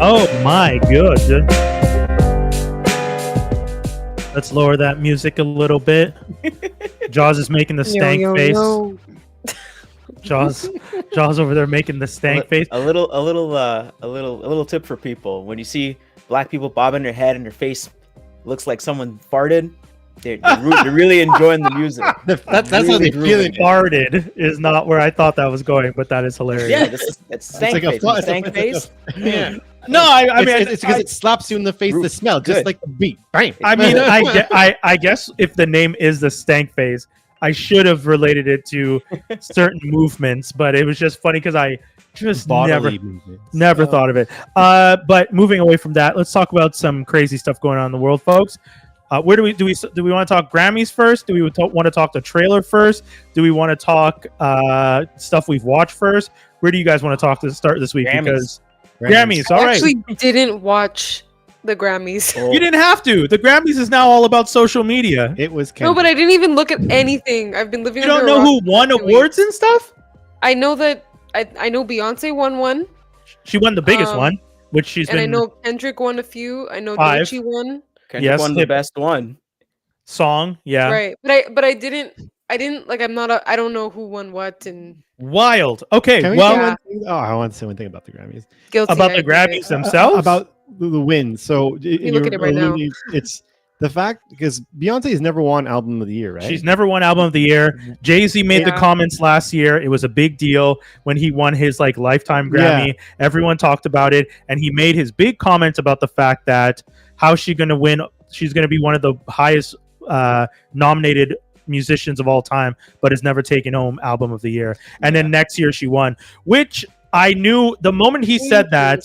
Oh my god. Let's lower that music a little bit. Jaws is making the stank face. Jaws over there making the stank face. A little tip for people: when you see black people bobbing their head and their face looks like someone farted, they're really enjoying the music. That's how they feel it. Farted is not where I thought that was going, but that is hilarious. Yeah, it's stank face. Stank face. Yeah. No, I mean it's because it slaps you in the face. The smell, just like the beat. Bang. I mean, I guess if the name is the stank face, I should have related it to certain movements, but it was just funny because I just never thought of it. But moving away from that, let's talk about some crazy stuff going on in the world, folks. Where do we want to talk Grammys first? Do we want to talk the trailer first? Do we want to talk stuff we've watched first? Where do you guys want to talk to start this week? Grammys. Because Grammys, all right. I actually didn't watch the Grammys. You didn't have to. The Grammys is now all about social media. It was No, but I didn't even look at anything. I've been living. You don't know who won awards and stuff? I know that I know Beyonce won one. She won the biggest one, which she's and been. I know Kendrick won a few. I know 5. Doechii won. Kendrick won the best one. Song, yeah. Right, but I didn't like. I don't know who won what and. Wild. Okay, I want to say one thing about the Grammys. Guilty, about the Grammys themselves. About the win. So you look at it right now. It's the fact because Beyonce has never won Album of the Year, right? She's never won Album of the Year. Jay-Z made the comments last year. It was a big deal when he won his lifetime Grammy. Yeah. Everyone talked about it, and he made his big comments about the fact that how's she going to win? She's going to be one of the highest nominated musicians of all time, but has never taken home Album of the Year. And then next year she won, which I knew the moment he said that,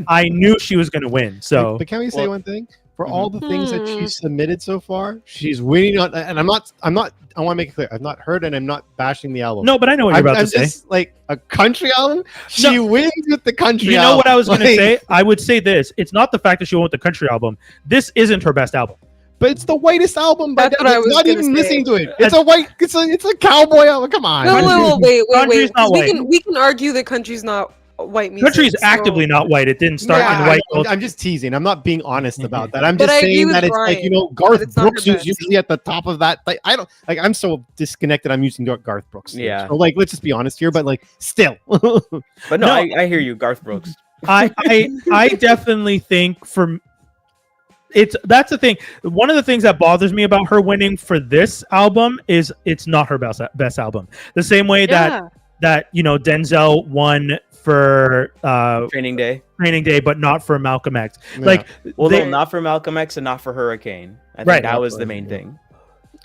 I knew she was going to win. So, but can we say one thing? For all the things that she's submitted so far, she's winning on. And I'm not. I want to make it clear. I've not heard, and I'm not bashing the album. No, but I know what you're about to say. Just like a country album. She wins with the country. You know what I was going to say? I would say this. It's not the fact that she won with the country album. This isn't her best album. But it's the whitest album. That's what I was not even listening to it. It's a white. It's a cowboy album. Come on. No, wait. Not we can argue that country's not white music. Country is actively not white. It didn't start in white. I'm just teasing. I'm not being honest about that. I'm just saying that it's like Garth Brooks is usually at the top of that. Like I don't like. I'm so disconnected. I'm using Garth Brooks. Yeah. So let's just be honest here. But still. But no, I hear you, Garth Brooks. I definitely think that's the thing. One of the things that bothers me about her winning for this album is it's not her best album. The same way that Denzel won for Training Day, but not for Malcolm X. Yeah. Not for Malcolm X and not for Hurricane. I think that was the main thing.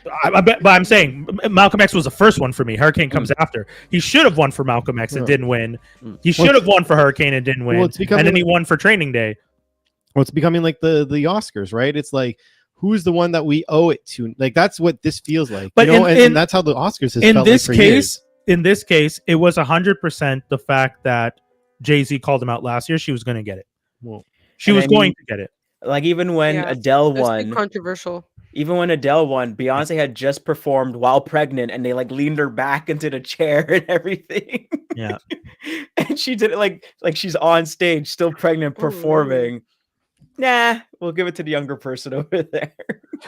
But I'm saying Malcolm X was the first one for me. Hurricane comes after. He should have won for Malcolm X and didn't win. He should have won for Hurricane and didn't win. And then he won for Training Day. Well, it's becoming like the Oscars, right? It's like, who's the one that we owe it to? Like, that's what this feels like. But and that's how the Oscars has felt like for years. In this case, it was 100% the fact that Jay-Z called him out last year. She was going to get it. Well, she was going to get it. Like, even when Adele won. Controversial. Even when Adele won, Beyonce had just performed while pregnant, and they leaned her back into the chair and everything. Yeah. And she did it like she's on stage, still pregnant, performing. Nah, we'll give it to the younger person over there.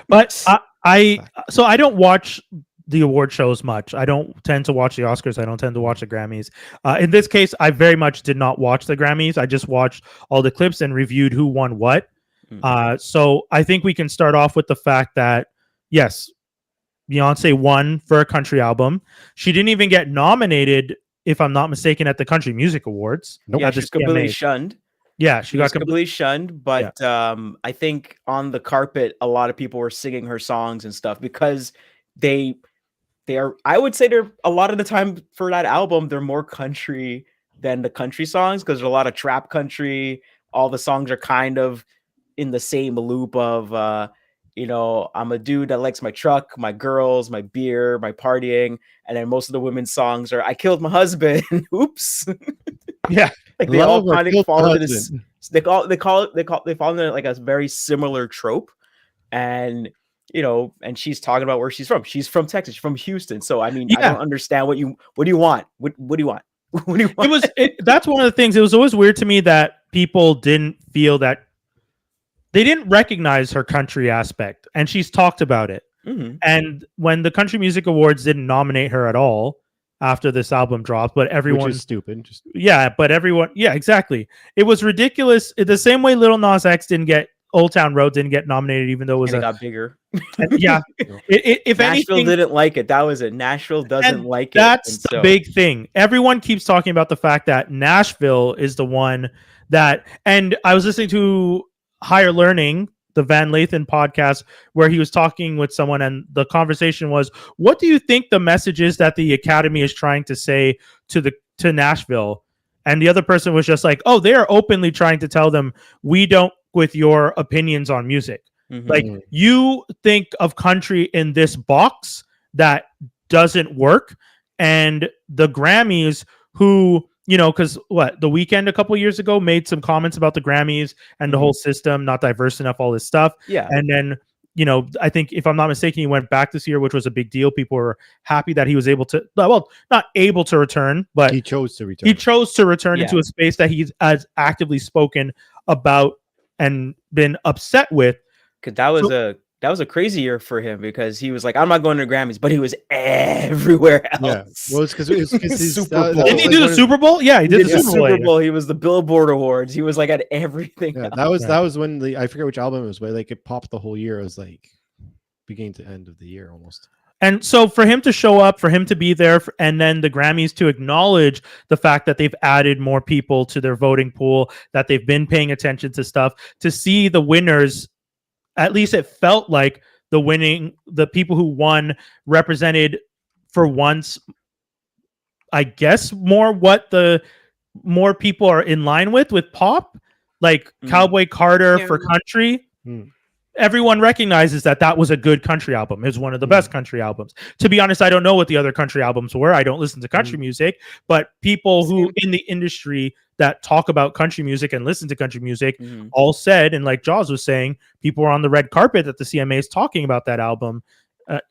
But I don't watch the award shows much. I don't tend to watch the Oscars. I don't tend to watch the Grammys. In this case, I very much did not watch the Grammys. I just watched all the clips and reviewed who won what. So I think we can start off with the fact that, yes, Beyonce won for a country album. She didn't even get nominated, if I'm not mistaken, at the Country Music Awards. Nope. Yeah, she's completely shunned. Yeah, she got completely shunned, but I think on the carpet, a lot of people were singing her songs and stuff because they are. I would say they're a lot of the time for that album, they're more country than the country songs, because there's a lot of trap country. All the songs are kind of in the same loop of I'm a dude that likes my truck, my girls, my beer, my partying, and then most of the women's songs are I killed my husband. Oops. Yeah. Like they all kind of fall into this. They fall into like a very similar trope, and and she's talking about where she's from. She's from Texas. She's from Houston. So I mean, I don't understand what do you want? What do you want? What do you want? That's one of the things. It was always weird to me that people didn't feel that they didn't recognize her country aspect, and she's talked about it. Mm-hmm. And when the Country Music Awards didn't nominate her at all after this album dropped, but everyone, which is stupid. But everyone, exactly. It was ridiculous. The same way Lil Nas X didn't get Old Town Road didn't get nominated, even though it got bigger. Yeah. If Nashville anything, didn't like it. That was it. Nashville doesn't like it. That's the big thing. Everyone keeps talking about the fact that Nashville is the one that, and I was listening to Higher Learning, the Van Lathan podcast, where he was talking with someone, and the conversation was, what do you think the message is that the Academy is trying to say to Nashville? And the other person was just like, oh, they are openly trying to tell them, we don't with your opinions on music. Mm-hmm. Like, you think of country in this box that doesn't work. And the Grammys, who, because The Weeknd a couple years ago made some comments about the Grammys and the whole system, not diverse enough, all this stuff. Yeah. And then, I think if I'm not mistaken, he went back this year, which was a big deal. People were happy that he was able to, well, not able to return, but he chose to return. He chose to return into a space that he's as actively spoken about and been upset with. Because that was a crazy year for him, because he was like, I'm not going to the Grammys, but he was everywhere else. Yeah. Well, it's because his Super Bowl. Didn't he do the Super Bowl? Yeah, he did the Super Bowl. He was the Billboard Awards. He was like at everything. Yeah, that was when I forget which album it was, but like it popped the whole year. It was like beginning to end of the year almost. And so for him to show up, for him to be there, and then the Grammys to acknowledge the fact that they've added more people to their voting pool, that they've been paying attention to stuff, to see the winners, at least it felt like the people who won represented for once, I guess, what the more people are in line with pop, like Cowboy Carter for country. Everyone recognizes that was a good country album. It was one of the best country albums. To be honest, I don't know what the other country albums were. I don't listen to country music, but people who in the industry that talk about country music and listen to country music all said, and like Jaws was saying, people were on the red carpet at the CMAs talking about that album.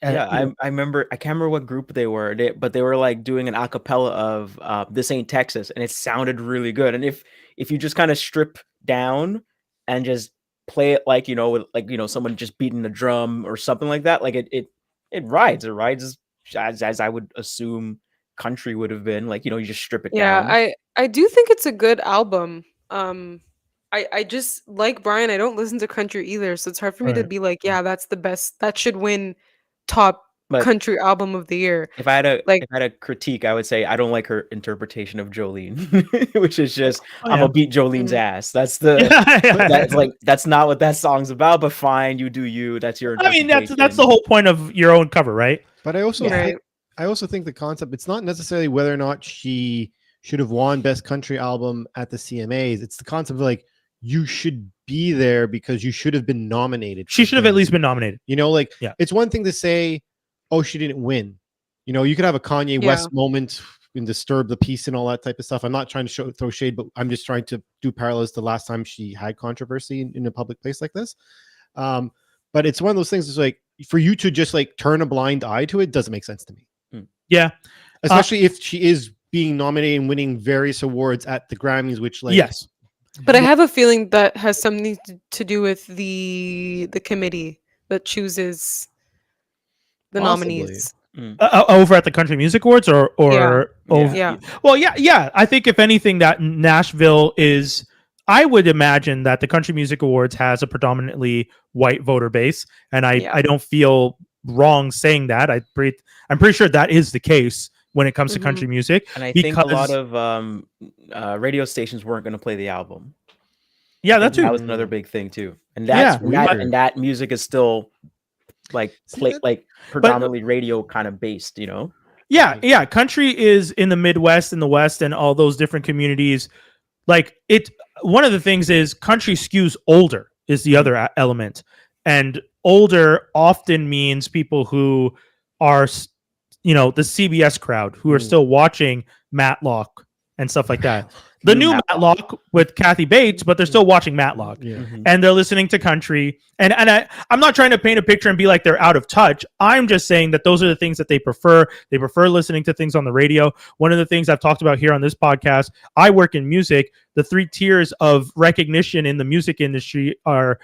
I remember, I can't remember what group they were, but they were like doing an acapella of This Ain't Texas, and it sounded really good. And if you just kind of strip down and just play it like, with someone just beating the drum or something like that, like it rides as I would assume country would have been, like, you just strip it down. I do think it's a good album. I just, like Brian, I don't listen to country either, so it's hard for me to be like, yeah, that's the best, that should win top country album of the year. If I had a critique, I would say I don't like her interpretation of Jolene, which is just I'm gonna beat Jolene's ass. That's that's not what that song's about. But fine, you do you. That's your. I mean, that's the whole point of your own cover, right? But I also think the concept, it's not necessarily whether or not she should have won Best Country Album at the CMAs. It's the concept of like, you should be there because you should have been nominated. She should have at least been nominated. It's one thing to say, oh, she didn't win. You could have a Kanye West moment and disturb the peace and all that type of stuff. I'm not trying to throw shade, but I'm just trying to do parallels to the last time she had controversy in a public place like this. But it's one of those things that's like, for you to just like turn a blind eye to it doesn't make sense to me. Yeah. Especially if she is being nominated and winning various awards at the Grammys, which like, yes. But I have a feeling that has something to do with the committee that chooses the nominees. Over at the Country Music Awards or over. Yeah. Well, yeah. I think if anything, that Nashville is, I would imagine that the Country Music Awards has a predominantly white voter base, and I don't feel wrong saying that. I'm pretty sure that is the case when it comes to country music. And I think a lot of radio stations weren't going to play the album. Yeah, that too. That was another big thing too. And that music is still like predominantly radio kind of based, Yeah. Country is in the Midwest and the West and all those different communities. Like it, one of the things is country skews older is the other element, and older often means people who are, the CBS crowd who are still watching Matlock and stuff like that. The new Matlock with Kathy Bates, but they're still watching Matlock, and they're listening to country. And I'm not trying to paint a picture and be like they're out of touch. I'm just saying that those are the things that they prefer. They prefer listening to things on the radio. One of the things I've talked about here on this podcast, I work in music. The 3 tiers of recognition in the music industry are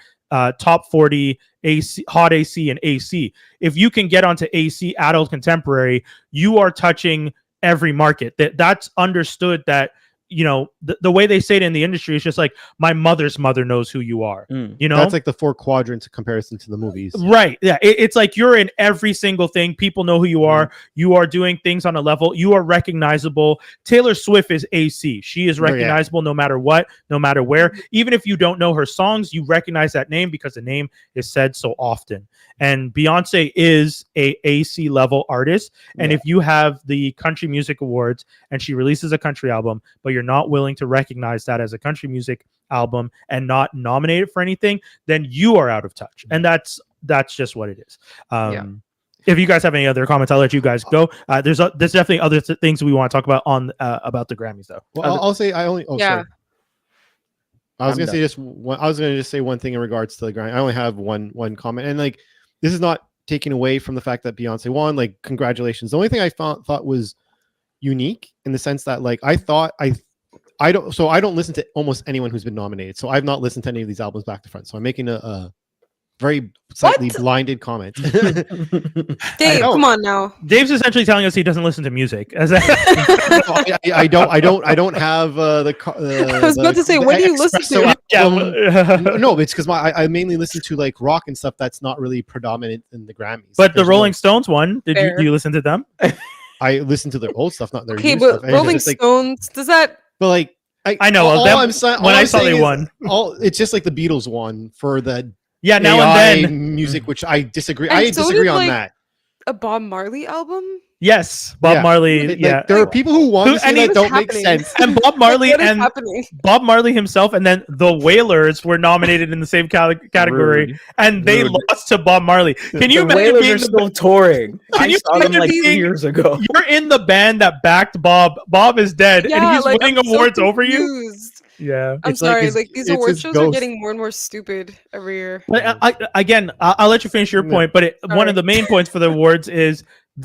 top 40, AC, hot AC, and AC. If you can get onto AC, adult contemporary, you are touching every market. That's understood. That the way they say it in the industry is just like, my mother's mother knows who you are. That's like the 4 quadrants comparison to the movies, right? Yeah, it's like you're in every single thing. People know who you are. You are doing things on a level. You are recognizable. Taylor Swift is AC. She is recognizable no matter what, no matter where. Even if you don't know her songs, you recognize that name because the name is said so often. And Beyonce is a AC level artist. And if you have the Country Music Awards and she releases a country album, but you're not willing to recognize that as a country music album and not nominate it for anything, then you are out of touch. And that's just what it is. If you guys have any other comments, I'll let you guys go. There's definitely other things we want to talk about about the Grammys, though. Well, I'll say sorry. I was gonna just say one thing in regards to the Grammy. I only have one comment, and like, this is not taking away from the fact that Beyonce won. Like, congratulations. The only thing I thought was unique in the sense that, like, I don't listen to almost anyone who's been nominated, so I've not listened to any of these albums back to front. So I'm making a very slightly blinded comment. Dave, come on now. Dave's essentially telling us he doesn't listen to music. I don't have the. I was about to say, what do you listen to? No, it's because I mainly listen to like rock and stuff that's not really predominant in the Grammys. But the Rolling Stones one, do you listen to them? I listen to their old stuff, not their new stuff. Okay, but Rolling Stones, does that? But like, I know when I saw they won. It's just like the Beatles won for the now AI and then music, which I disagree. And I disagree on that. A Bob Marley album? Yes, Bob Marley. There are people who want to say that don't make sense. And Bob Marley himself, and then the Wailers were nominated in the same category, and they lost to Bob Marley. Can you imagine? Wailers are still touring. I saw them like 2 years ago. You're in the band that backed Bob. Bob is dead, and he's winning awards over you. Yeah, I'm sorry. Like these award shows are getting more and more stupid every year. But I'll let you finish your point. But one of the main points for the awards is,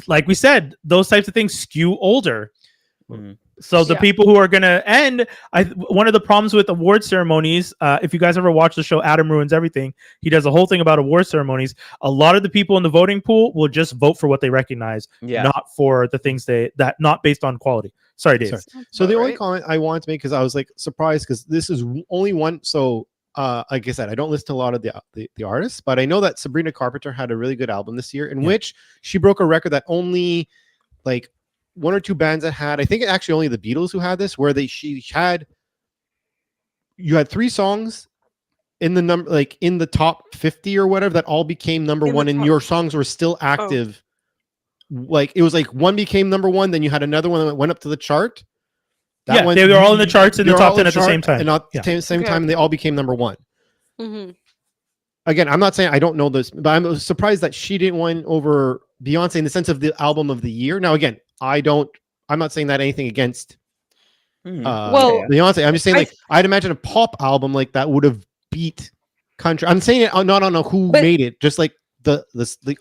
like we said, those types of things skew older. So the people who are going to end, one of the problems with award ceremonies, if you guys ever watch the show Adam Ruins Everything, he does a whole thing about award ceremonies. A lot of the people in the voting pool will just vote for what they recognize, not for the things not based on quality. Sorry, Dave. So the only comment I wanted to make, because I was like surprised, because this is only one. So like I said, I don't listen to a lot of the artists, but I know that Sabrina Carpenter had a really good album this year in which she broke a record that only like 1 or 2 bands that had. I think actually only the Beatles who had this, where you had 3 songs in the top 50 or whatever that all became number 1, and your songs were still active. Like it was like one became number 1, then you had another one that went up to the chart. They were all in the charts in the top 10 at the same time. And at the same time, and they all became number 1. Again, I'm not saying I don't know this, but I'm surprised that she didn't win over Beyonce in the sense of the album of the year. Now, again, I'm not saying that anything against Beyonce. I'm just saying, I'd imagine a pop album like that would have beat country. I'm saying it not on who made it, just like the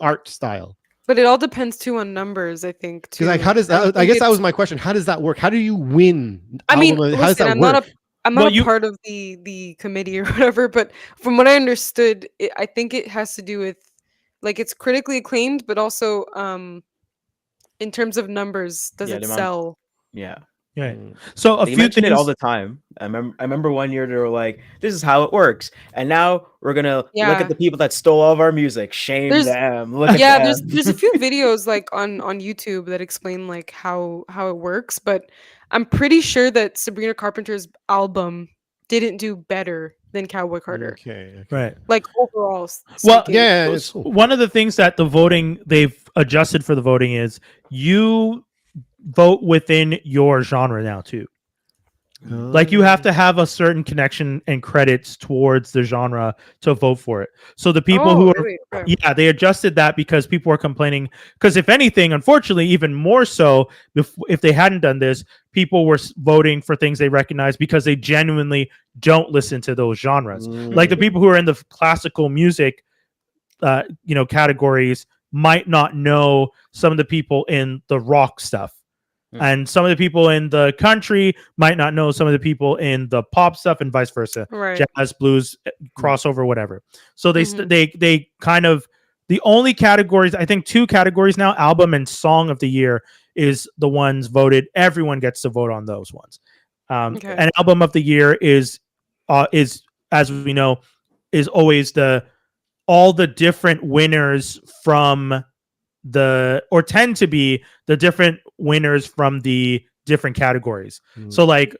art style. But it all depends too on numbers, I think. Because like, how does that? I guess that was my question. How does that work? How do you win? I mean, how does that work? I'm not a part of the committee or whatever, but from what I understood, I think it has to do with like it's critically acclaimed, but also in terms of numbers, does it sell? Yeah. Right. So they mention it all the time. I remember one year they were like, "This is how it works," and now we're gonna look at the people that stole all of our music. Shame them. There's a few videos like on YouTube that explain like how it works, but I'm pretty sure that Sabrina Carpenter's album didn't do better than Cowboy Carter. Okay. Right. Like overall. Well, yeah. One of the things that they've adjusted for the voting is you vote within your genre now too. Like you have to have a certain connection and credits towards the genre to vote for it. So the people who are, they adjusted that because people were complaining. Because if anything, unfortunately, even more so, if they hadn't done this, people were voting for things they recognize because they genuinely don't listen to those genres. Like the people who are in the classical music, categories might not know some of the people in the rock stuff. And some of the people in the country might not know some of the people in the pop stuff, and vice versa, jazz, blues, crossover, whatever. So they kind of, the only categories, I think 2 categories now, album and song of the year, is the ones voted. Everyone gets to vote on those ones. An album of the year is as we know, is always all the different winners from tend to be the different winners from the different categories. So like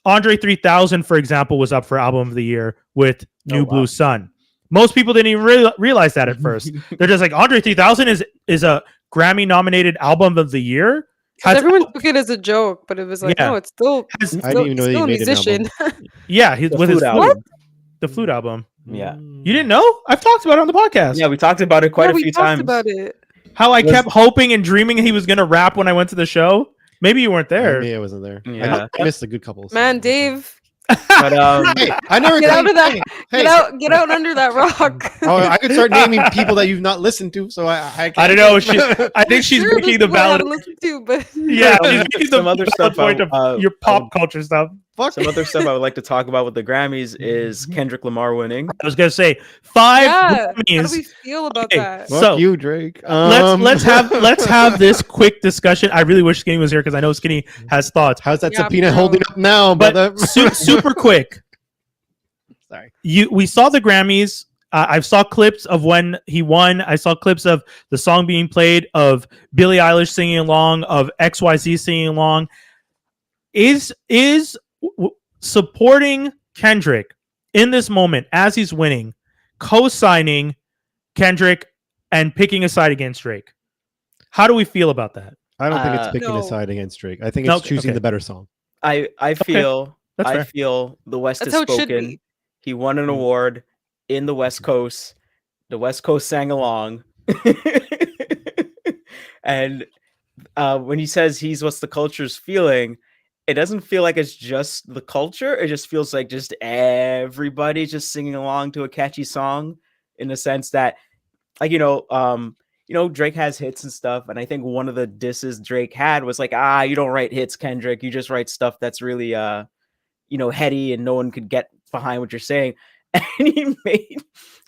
Andre 3000, for example, was up for album of the year with New Blue Sun. Most people didn't even realize that at first. They're just like, Andre 3000 is a Grammy nominated album of the year. Everyone took it as a joke, but it was like, no, it's still I didn't even know he made musician. He's with his the flute album. Yeah. You didn't know? I've talked about it on the podcast. Yeah, we talked about it quite a few times. About it. How I kept hoping and dreaming he was going to rap when I went to the show. Maybe you weren't there. Maybe I wasn't there. Yeah. I missed a good couple. Man, Dave. But hey, I never get out of that. Get out under that rock. I could start naming people that you've not listened to. So I don't know. I think she's making the valid. She's making some other stuff point of your pop culture stuff. Some other stuff I would like to talk about with the Grammys is Kendrick Lamar winning. I was gonna say 5 Grammys. How do we feel about that? So you, Drake. Let's have this quick discussion. I really wish Skinny was here because I know Skinny has thoughts. How's that subpoena holding up now, brother? Super quick. Sorry. We saw the Grammys. I saw clips of when he won. I saw clips of the song being played, of Billie Eilish singing along, of XYZ singing along. Is supporting Kendrick in this moment as he's winning, co-signing Kendrick and picking a side against Drake? How do we feel about that? I don't think it's picking a side against Drake. I think it's choosing the better song. I feel the West is spoken. He won an award in the West Coast. The West Coast sang along. And when he says he's what's the culture's feeling, it doesn't feel like it's just the culture. It just feels like just everybody just singing along to a catchy song, in the sense that, like, Drake has hits and stuff. And I think one of the disses Drake had was like, you don't write hits, Kendrick. You just write stuff that's really, heady and no one could get behind what you're saying. And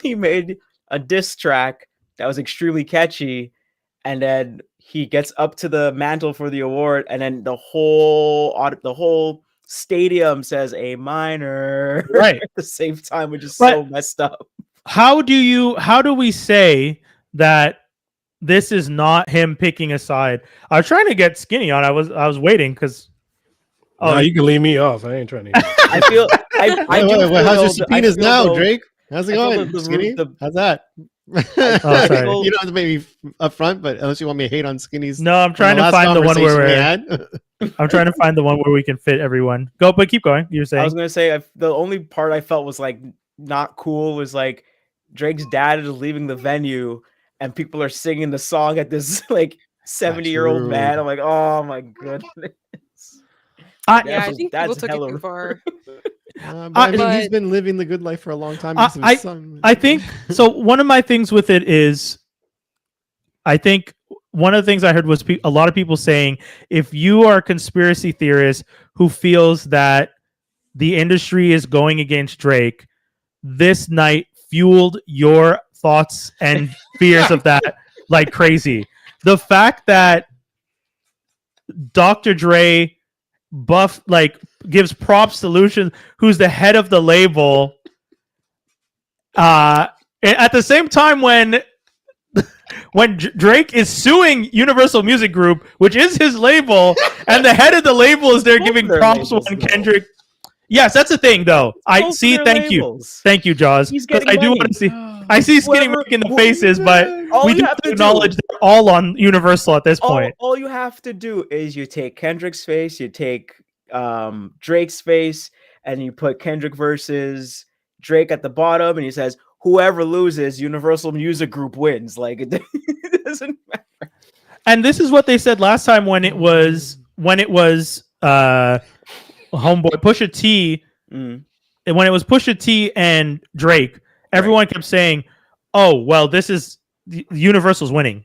he made a diss track that was extremely catchy. And then he gets up to the mantle for the award, and then the whole stadium says A minor right at the same time, which is so messed up. How do we say that this is not him picking a side? I was trying to get Skinny on. I was waiting because you can leave me off. I ain't trying to. I feel. How's your subpoenas now, Drake? How's it going, Skinny? How's that? Sorry. You don't have to make me up front, but unless you want me to hate on Skinny's. No, I'm trying to find the one where I'm trying to find the one where we can fit everyone. Go, but keep going. You're saying. I was gonna say the only part I felt was like not cool was like Drake's dad is leaving the venue and people are singing the song at this like 70-year-old man. I'm like, oh my goodness. I think people took it too far. He's been living the good life for a long time. I think so. One of my things with it is, I think one of the things I heard was a lot of people saying, if you are a conspiracy theorist who feels that the industry is going against Drake, this night fueled your thoughts and fears of that like crazy. The fact that Dr. Dre gives props to Lucian, who's the head of the label, at the same time when Drake is suing Universal Music Group, which is his label, and the head of the label is there giving props when Kendrick. Yes, that's the thing, though. Thank you, Jaws. I do want to see. I see Skinny making the faces, but we do have to acknowledge they're all on Universal at this point. All you have to do is you take Kendrick's face, you take Drake's face, and you put Kendrick versus Drake at the bottom, and he says, "Whoever loses, Universal Music Group wins." Like it doesn't matter. And this is what they said last time when it was Homeboy Pusha T. And when it was Pusha T and Drake, everyone kept saying, "Oh, well, this is Universal's winning,"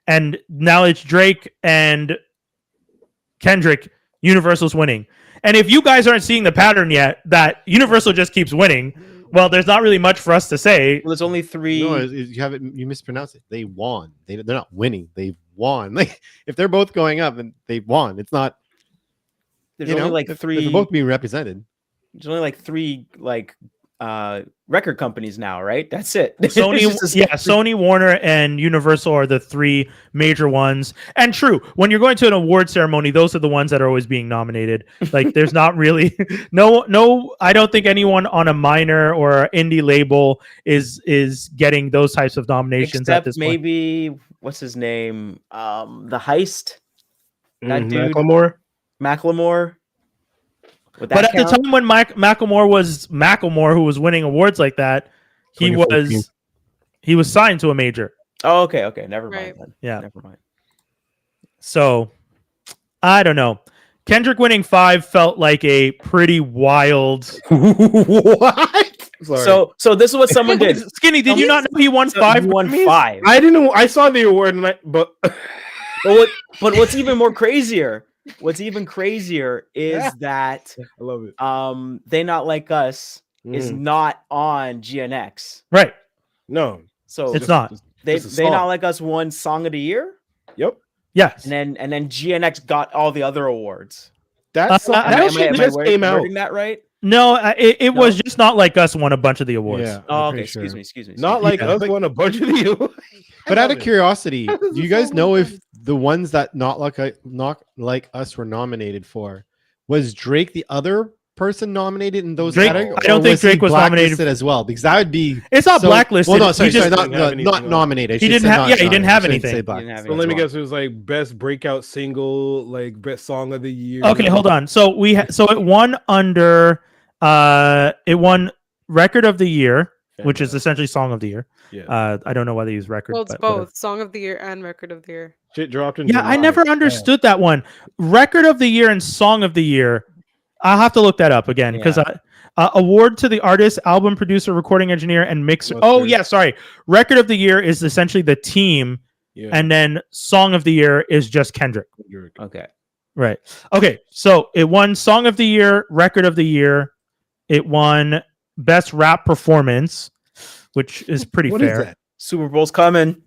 and now it's Drake and Kendrick. Universal's winning, and if you guys aren't seeing the pattern yet, that Universal just keeps winning, well, there's not really much for us to say. Well, there's only 3. No, you have it. You mispronounced it. They won. They're not winning. They won. Like if they're both going up, and they won. It's not. There's only like 3. They're both being represented. There's only like 3 record companies now, right? That's it. Sony, Warner, and Universal are the 3 major ones. And true, when you're going to an award ceremony, those are the ones that are always being nominated. Like, there's not really no. I don't think anyone on a minor or indie label is getting those types of nominations. Except at this maybe point. What's his name? The Heist. That dude, Macklemore. But at the time when Macklemore was Macklemore, who was winning awards like that, he was signed to a major. Oh, okay. Never mind. Then. Yeah. Never mind. So, I don't know. Kendrick winning 5 felt like a pretty wild. What? Sorry. So this is what someone did. Skinny, did you not know he won 5? He won 5. I didn't. I saw the award, but what's even more crazier? What's even crazier is that I love it. They Not Like Us is not on GNX. Right. No. So it's not. They Not Like Us won Song of the Year? Yep. Yes. And then GNX got all the other awards. That shit just came out. That right? No, it was just Not Like Us won a bunch of the awards. Yeah. Oh, okay. Excuse me. Not Like Us won a bunch of the awards. But out of curiosity, do you guys know if the ones that Not Like Us were nominated for, was Drake the other person nominated in those categories? I don't think Drake was nominated as well, because that would be. It's not blacklisted. Well, no, sorry, not nominated. He didn't have anything. So let me guess. It was like best breakout single, like best song of the year. Okay, hold on. So it won under it won record of the year, which is essentially song of the year. Yeah. I don't know why they use record. Well, it's both song of the year and record of the year. Shit dropped in July. I never understood that one. Record of the year and song of the year. I'll have to look that up again because award to the artist, album producer, recording engineer, and mixer. Sorry. Record of the year is essentially the team, and then song of the year is just Kendrick. Okay. Right. Okay. So it won song of the year, record of the year. It won best rap performance, which is pretty fair. Is that? Super Bowl's coming.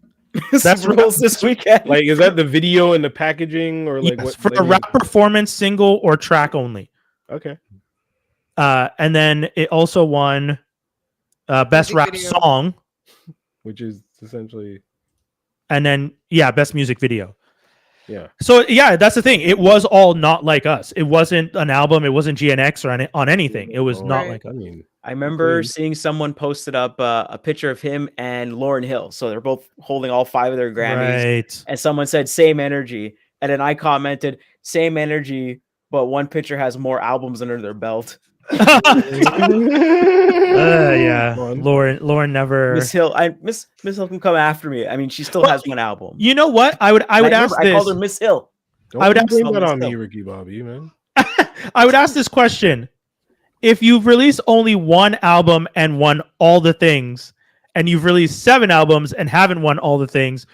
That's Super Bowl's this weekend. Like, is that the video and the packaging, or like what? For a rap performance, single or track only. Okay. And then it also won best rap song, which is essentially, and then best music video. Yeah. So that's the thing. It was all Not Like Us. It wasn't an album. It wasn't GNX or on anything. It was Not Like Us. I remember seeing someone posted up a picture of him and Lauryn Hill. So they're both holding all 5 of their Grammys. Right. And someone said same energy, and then I commented same energy, but one picture has more albums under their belt. Lauren never. Miss Hill Hill can come after me. I mean, she still has one album. You know what? I would ask this. I called her Miss Hill. I would ask that on me, Ricky Bobby, man. I would ask this question: if you've released only one album and won all the things, and you've released 7 albums and haven't won all the things,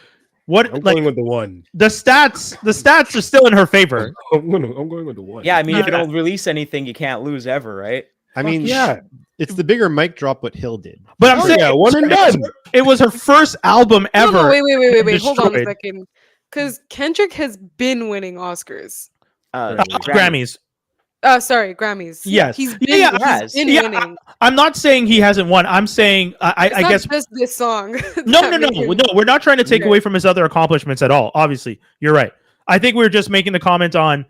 I'm going with the one. The stats are still in her favor. I'm going with the one. Yeah, I mean, if you don't release anything, you can't lose ever, right? I mean, it's the bigger mic drop what Hill did. But I'm saying one and done. It was her first album ever. No, wait. Hold on a second. Because Kendrick has been winning Oscars. Grammys. Sorry, Grammys. Yes. He's been winning. I'm not saying he hasn't won. I'm saying I guess just this song. No. We're not trying to take away from his other accomplishments at all. Obviously, you're right. I think we're just making the comment on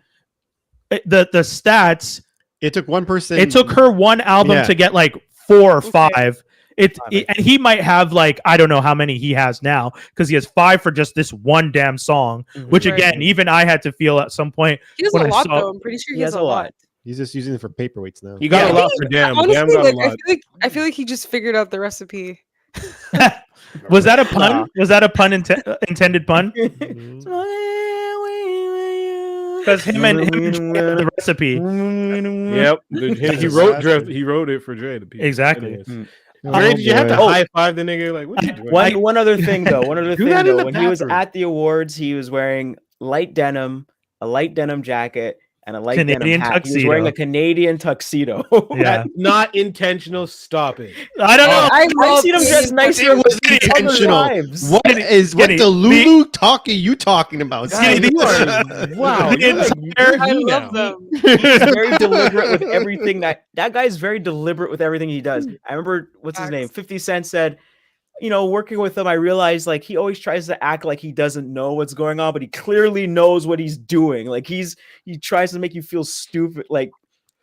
the stats. It took one person. It took her one album to get like 4 or 5. and he might have like, I don't know how many he has now, because he has 5 for just this one damn song, which again, even I had to feel at some point. He has a lot though. I'm pretty sure he has a lot. He's just using it for paperweights now. You got a lot for damn. Honestly, Damn got like, a lot. I feel like he just figured out the recipe. Was that a pun? Was that a pun intended pun? Because him and the recipe. Yep. He wrote it for Dre. Exactly. Dre, did you have to high five the nigga? Like, what you doing? One other thing though. When he was at the awards, he was wearing a light denim jacket, and a light Canadian denim hat. tuxedo. He was wearing a Canadian tuxedo. Yeah. Not intentional. Stop it. I don't know. I've seen him dress nicer. It was intentional. What the Lulu you talking about? Wow. I love them. He's very deliberate with everything that guy's very deliberate with everything he does. I remember what's his name? 50 Cent said, working with him, I realized like he always tries to act like he doesn't know what's going on, but he clearly knows what he's doing. Like he tries to make you feel stupid. Like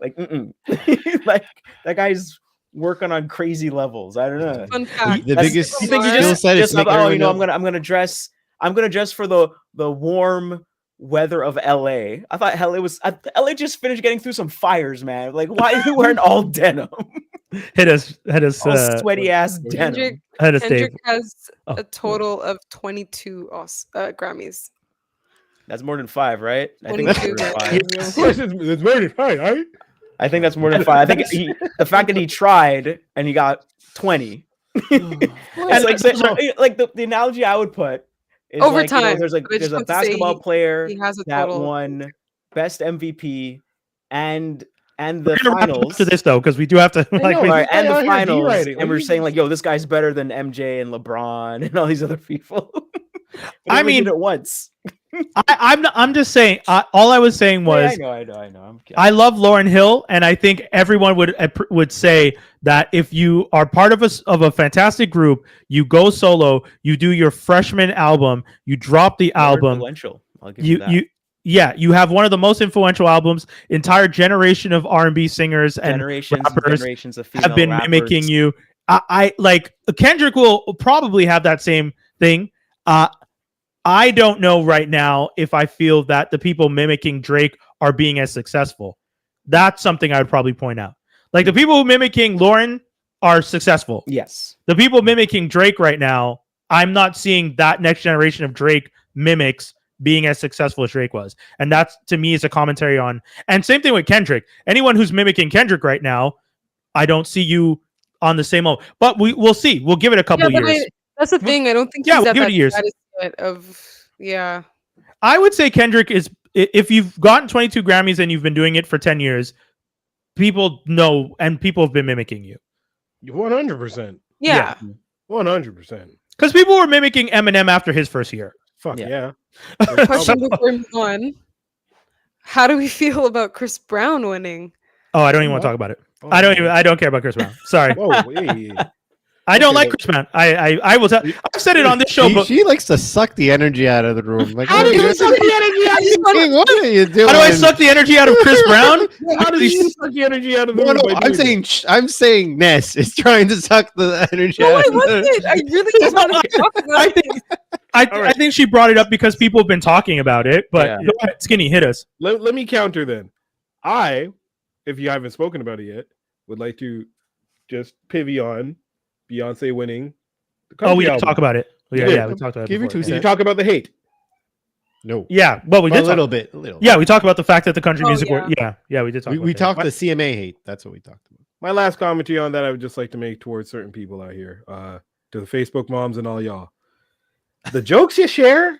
like that guy's working on crazy levels. I don't know. Fun fact. The biggest you think he skill set is I'm gonna dress for the warm weather of LA. I thought LA just finished getting through some fires, man. Like, why are you wearing all denim? Hit us all sweaty ass denim. Kendrick has a total of 22 Grammys. That's more than 5, right? I think that's more than 5. Of course, it's more than 5, right? I think that's more than 5. I think the fact that he tried and he got 20. And like the analogy I would put is overtime. There's a basketball player that total. won best MVP and the finals to this though, because we do have to and the finals, and we're saying like, yo, this guy's better than MJ and LeBron and all these other people. I mean, did it once. I'm just saying. All I was saying was, I know. I love Lauryn Hill, and I think everyone would say that if you are part of a fantastic group, you go solo, you do your freshman album, you drop the album. Influential. I'll give you that. You have one of the most influential albums. Entire generation of R&B singers and generations of female have been rappers. mimicking you. I like Kendrick will probably have that same thing. I don't know right now if I feel that the people mimicking Drake are being as successful. That's something I would probably point out. Like the people mimicking Lauryn are successful. Yes. The people mimicking Drake right now, I'm not seeing that next generation of Drake mimics being as successful as Drake was. And that's, to me, is a commentary on, and same thing with Kendrick. Anyone who's mimicking Kendrick right now, I don't see you on the same level. But we'll see. We'll give it a couple years. That's the thing. I don't think we'll give it years. I would say Kendrick is, if you've gotten 22 Grammys and you've been doing it for 10 years, people know and people have been mimicking you. 100%. Yeah. 100%. Because people were mimicking Eminem after his first year. Fuck yeah. Question before we move on. How do we feel about Chris Brown winning? Oh, I don't even want to talk about it. I don't care about Chris Brown. Sorry. I don't like Chris Brown. I will tell. I've said it on this show. She likes to suck the energy out of the room. Like, how do you suck the energy out of the room? What are you doing? How do I suck the energy out of Chris Brown? How do you suck the energy out of the room? No, I'm saying Ness is trying to suck the energy out of the room. I really just want to talk about it. I think she brought it up because people have been talking about it. But go ahead, Skinny, hit us. Let me counter then. If you haven't spoken about it yet, would like to just pivot on Beyonce winning. We didn't talk about it. Yeah, we talked about it. Give your 2 Did cents. you talk about the hate? No. Yeah, well, we did a little bit. Yeah, we talked about the fact that the country music. Yeah, we did talk. We talked the CMA hate. That's what we talked about. My last commentary on that, I would just like to make towards certain people out here, to the Facebook moms and all y'all. The jokes you share,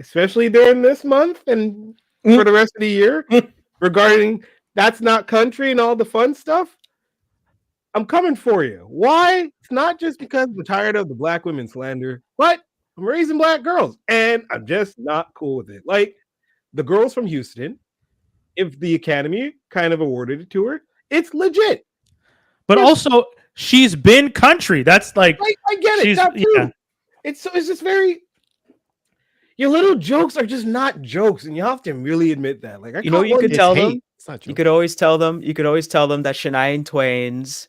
especially during this month and for the rest of the year, regarding that's not country and all the fun stuff, I'm coming for you. Why? It's not just because I'm tired of the black women slander, but I'm raising black girls and I'm just not cool with it. Like the girls from Houston, if the Academy kind of awarded it to her, it's legit. But also, she's been country. That's like I get it. That too. It's just very. Your little jokes are just not jokes, and you have to really admit that. Like you could tell them. You could always tell them that Shania Twain's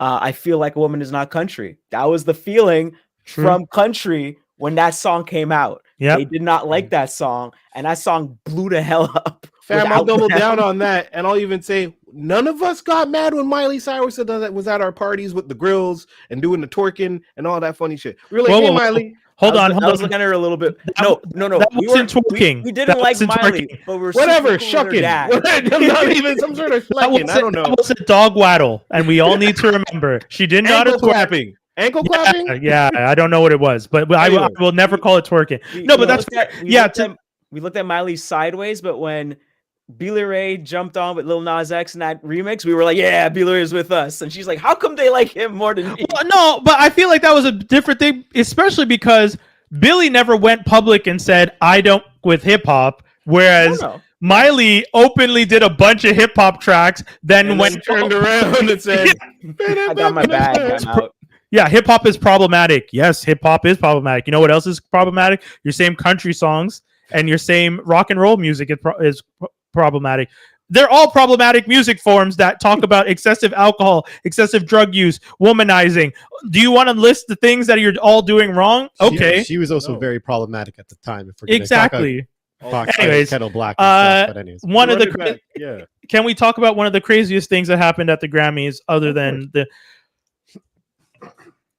I feel like a woman is not country. That was the feeling from country when that song came out. Yep. They did not like that song, and that song blew the hell up. Fam, I'll double down on that, and I'll even say none of us got mad when Miley Cyrus was at our parties with the grills and doing the twerking and all that funny shit. We were like, hey, Miley. Hold on. I was looking at her a little bit. No. That wasn't twerking. We didn't like Miley, but we're whatever, shucking. I'm not even some sort of shucking. I don't know. That was a dog waddle, and we all need to remember she did not ankle clapping. Ankle clapping? Yeah, I don't know what it was, but I will never call it twerking. We looked at Miley sideways, but when Billy Ray jumped on with Lil Nas X in that remix, we were like, yeah, Billy Ray is with us. And she's like, how come they like him more than me? Well, no, but I feel like that was a different thing, especially because Billy never went public and said, I don't with hip hop, whereas Miley openly did a bunch of hip hop tracks, then turned around and said, I got my bag, I'm out. Yeah, hip hop is problematic. Yes, hip hop is problematic. You know what else is problematic? Your same country songs and your same rock and roll music is problematic. They're all problematic music forms that talk about excessive alcohol, excessive drug use, womanizing. Do you want to list the things that you're all doing wrong? Okay. She was also very problematic at the time. If we're exactly. Anyways, Kettle Black. And stuff, but anyways, can we talk about one of the craziest things that happened at the Grammys other than the...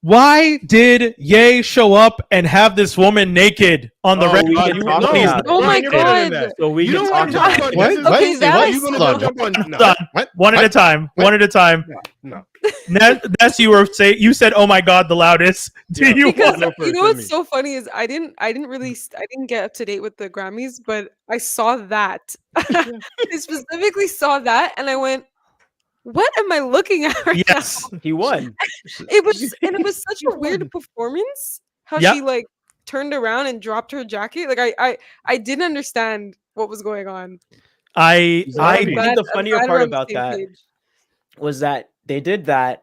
Why did Ye show up and have this woman naked on the red carpet? Oh my god! So we can talk about what? Okay, One at a time. One at a time. No. Ness, you said, "Oh my god," the loudest. Because you know what's so funny is I didn't get up to date with the Grammys, but I saw that. I specifically saw that, and I went, what am I looking at right now? He won. It was such a weird performance. How she like turned around and dropped her jacket. Like I didn't understand what was going on. I think the funnier part about that was that they did that,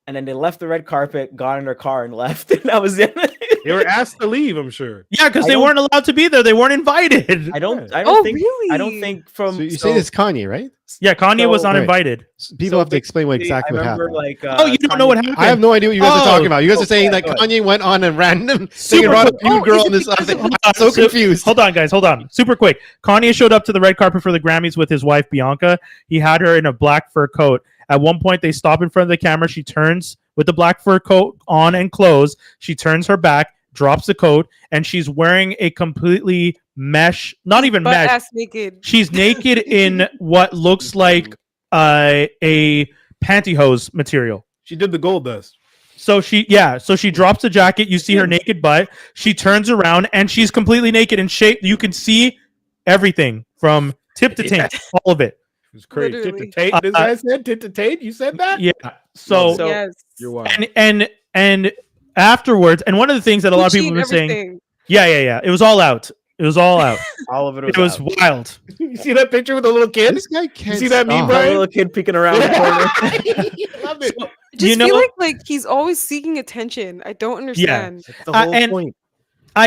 and then they left the red carpet, got in their car, and left. And that was it. They were asked to leave, I'm sure. Yeah, because they weren't allowed to be there. They weren't invited. I don't think. Really? I don't think from. So you say this Kanye, right? Yeah, Kanye was not invited. People have to explain what exactly happened. Like, you don't know what happened? I have no idea what you guys are talking about. You guys are saying that Kanye went on a random thing and brought a new girl in this other thing. I'm so confused. Hold on, guys. Hold on. Super quick. Kanye showed up to the red carpet for the Grammys with his wife, Bianca. He had her in a black fur coat. At one point, they stop in front of the camera. She turns with the black fur coat on and closed. She turns her back, drops the coat, and she's wearing a completely mesh, not even mesh. Ass naked. She's naked in what looks like a pantyhose material. She did the gold dust. So she drops the jacket. You see her naked butt. She turns around and she's completely naked in shape. You can see everything from tip to taint, all of it. It was crazy. Tit to Tate. This guy said tit to Tate. You said that? Yeah. So yes. You're wild. And afterwards, and one of the things that a lot of people were saying, yeah, it was all out. It was all out. All of it. It was wild. You see that picture with the little kid? This guy can't. You see that meme, A Brian? little kid peeking around the corner. Love it. Just feel like he's always seeking attention. I don't understand. Yeah, the whole point.